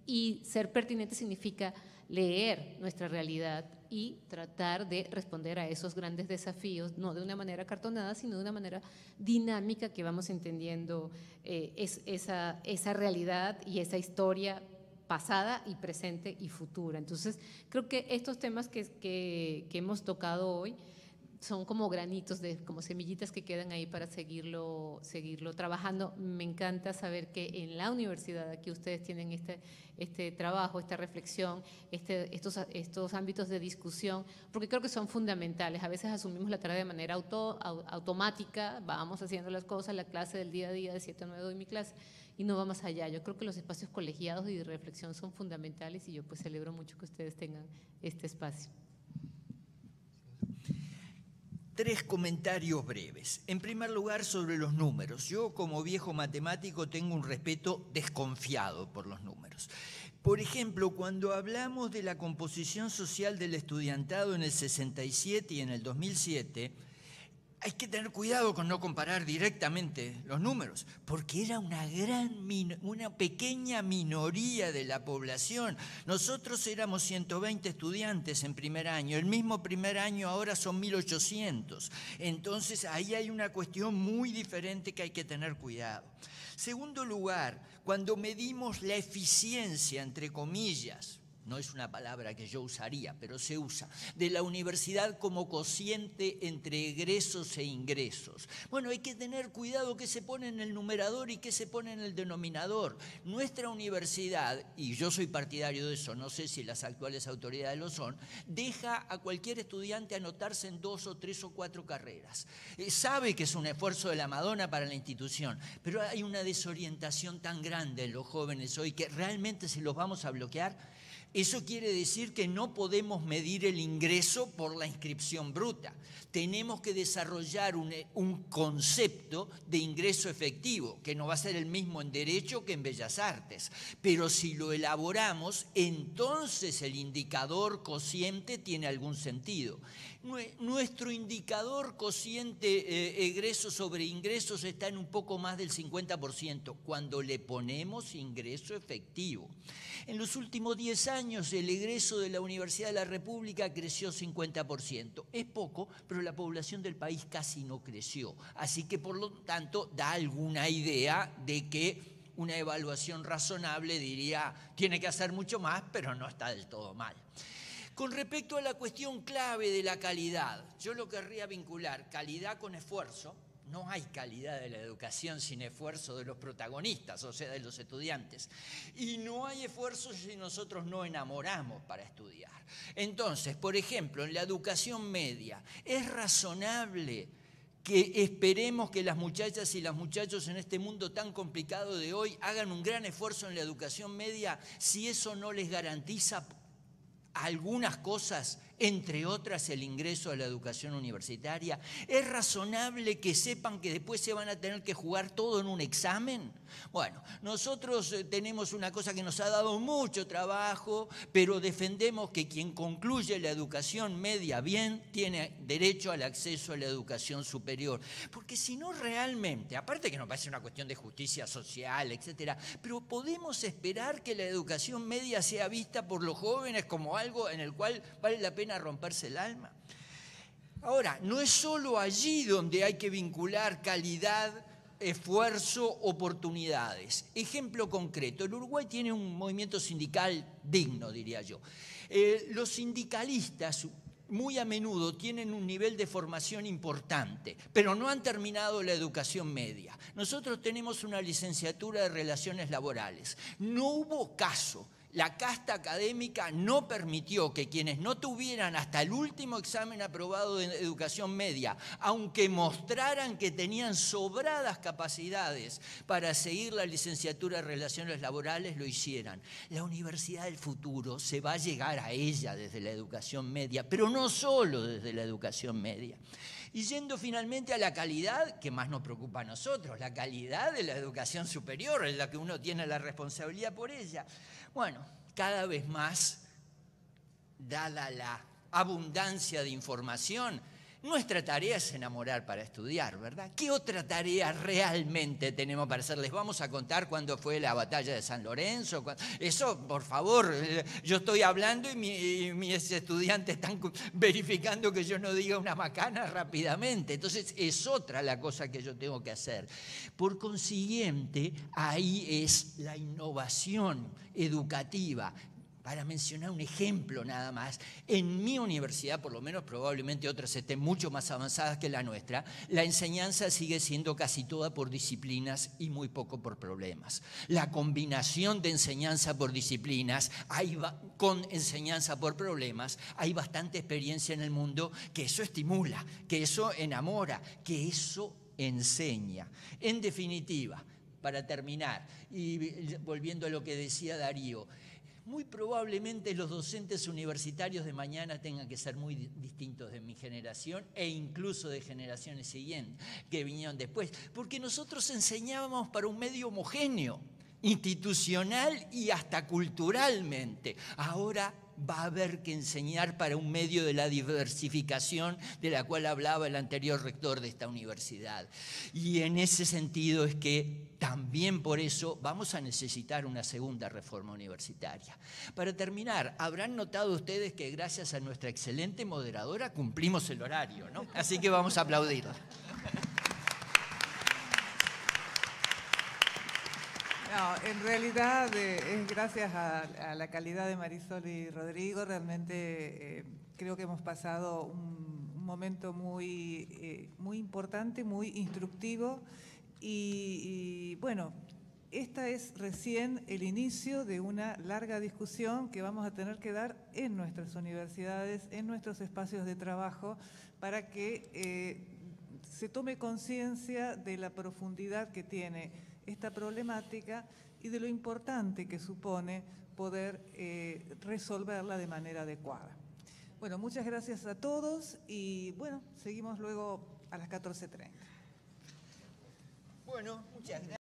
y ser pertinente significa leer nuestra realidad y tratar de responder a esos grandes desafíos, no de una manera cartonada, sino de una manera dinámica que vamos entendiendo esa realidad y esa historia pasada y presente y futura. Entonces, creo que estos temas que hemos tocado hoy son como granitos, como semillitas que quedan ahí para seguirlo trabajando. Me encanta saber que en la universidad aquí ustedes tienen este trabajo, esta reflexión, estos ámbitos de discusión, porque creo que son fundamentales. A veces asumimos la tarea de manera automática, vamos haciendo las cosas, la clase del día a día, de 7 a 9 doy mi clase, y no va más allá. Yo creo que los espacios colegiados y de reflexión son fundamentales y yo pues celebro mucho que ustedes tengan este espacio. 3 comentarios breves. En primer lugar, sobre los números. Yo, como viejo matemático, tengo un respeto desconfiado por los números. Por ejemplo, cuando hablamos de la composición social del estudiantado en el 67 y en el 2007, hay que tener cuidado con no comparar directamente los números, porque era una pequeña minoría de la población. Nosotros éramos 120 estudiantes en primer año, el mismo primer año ahora son 1.800. Entonces ahí hay una cuestión muy diferente que hay que tener cuidado. Segundo lugar, cuando medimos la eficiencia, entre comillas, no es una palabra que yo usaría, pero se usa, de la universidad como cociente entre egresos e ingresos. Bueno, hay que tener cuidado qué se pone en el numerador y qué se pone en el denominador. Nuestra universidad, y yo soy partidario de eso, no sé si las actuales autoridades lo son, deja a cualquier estudiante anotarse en 2 o 3 o 4 carreras. Sabe que es un esfuerzo de la Madonna para la institución, pero hay una desorientación tan grande en los jóvenes hoy que realmente se los vamos a bloquear. Eso quiere decir que no podemos medir el ingreso por la inscripción bruta. Tenemos que desarrollar un concepto de ingreso efectivo, que no va a ser el mismo en Derecho que en Bellas Artes. Pero si lo elaboramos, entonces el indicador cociente tiene algún sentido. Nuestro indicador cociente egresos sobre ingresos está en un poco más del 50% cuando le ponemos ingreso efectivo. En los últimos 10 años el egreso de la Universidad de la República creció 50%. Es poco, pero la población del país casi no creció. Así que por lo tanto da alguna idea de que una evaluación razonable diría tiene que hacer mucho más, pero no está del todo mal. Con respecto a la cuestión clave de la calidad, yo lo querría vincular calidad con esfuerzo. No hay calidad de la educación sin esfuerzo de los protagonistas, o sea, de los estudiantes. Y no hay esfuerzo si nosotros no enamoramos para estudiar. Entonces, por ejemplo, en la educación media, ¿es razonable que esperemos que las muchachas y los muchachos en este mundo tan complicado de hoy hagan un gran esfuerzo en la educación media si eso no les garantiza algunas cosas, entre otras el ingreso a la educación universitaria? ¿Es razonable que sepan que después se van a tener que jugar todo en un examen? Bueno, nosotros tenemos una cosa que nos ha dado mucho trabajo, pero defendemos que quien concluye la educación media bien tiene derecho al acceso a la educación superior. Porque si no realmente, aparte que nos parece una cuestión de justicia social, etcétera, pero podemos esperar que la educación media sea vista por los jóvenes como algo en el cual vale la pena romperse el alma. Ahora, no es solo allí donde hay que vincular calidad, esfuerzo, oportunidades. Ejemplo concreto, el Uruguay tiene un movimiento sindical digno, diría yo. Los sindicalistas muy a menudo tienen un nivel de formación importante, pero no han terminado la educación media. Nosotros tenemos una licenciatura de Relaciones Laborales. No hubo caso. La casta académica no permitió que quienes no tuvieran hasta el último examen aprobado de educación media, aunque mostraran que tenían sobradas capacidades para seguir la licenciatura de Relaciones Laborales, lo hicieran. La universidad del futuro se va a llegar a ella desde la educación media, pero no solo desde la educación media. Y yendo finalmente a la calidad, que más nos preocupa a nosotros, la calidad de la educación superior, en la que uno tiene la responsabilidad por ella. Bueno, cada vez más, dada la abundancia de información, nuestra tarea es enamorar para estudiar, ¿verdad? ¿Qué otra tarea realmente tenemos para hacer? ¿Les vamos a contar cuándo fue la batalla de San Lorenzo? Eso, por favor, yo estoy hablando y mis estudiantes están verificando que yo no diga una macana rápidamente. Entonces, es otra la cosa que yo tengo que hacer. Por consiguiente, ahí es la innovación educativa. Para mencionar un ejemplo nada más, en mi universidad, por lo menos probablemente otras estén mucho más avanzadas que la nuestra, la enseñanza sigue siendo casi toda por disciplinas y muy poco por problemas. La combinación de enseñanza por disciplinas con enseñanza por problemas, hay bastante experiencia en el mundo que eso estimula, que eso enamora, que eso enseña. En definitiva, para terminar, y volviendo a lo que decía Darío, muy probablemente los docentes universitarios de mañana tengan que ser muy distintos de mi generación e incluso de generaciones siguientes que vinieron después, porque nosotros enseñábamos para un medio homogéneo, institucional y hasta culturalmente. Ahora va a haber que enseñar para un medio de la diversificación de la cual hablaba el anterior rector de esta universidad. Y en ese sentido es que también por eso vamos a necesitar una segunda reforma universitaria. Para terminar, habrán notado ustedes que gracias a nuestra excelente moderadora cumplimos el horario, ¿no? Así que vamos a aplaudirla. No, en realidad es gracias a la calidad de Marisol y Rodrigo. Realmente creo que hemos pasado un momento muy importante, muy instructivo y bueno, esta es recién el inicio de una larga discusión que vamos a tener que dar en nuestras universidades, en nuestros espacios de trabajo, para que se tome conciencia de la profundidad que tiene esta problemática y de lo importante que supone poder resolverla de manera adecuada. Bueno, muchas gracias a todos y bueno, seguimos luego a las 14:30. Bueno, muchas gracias.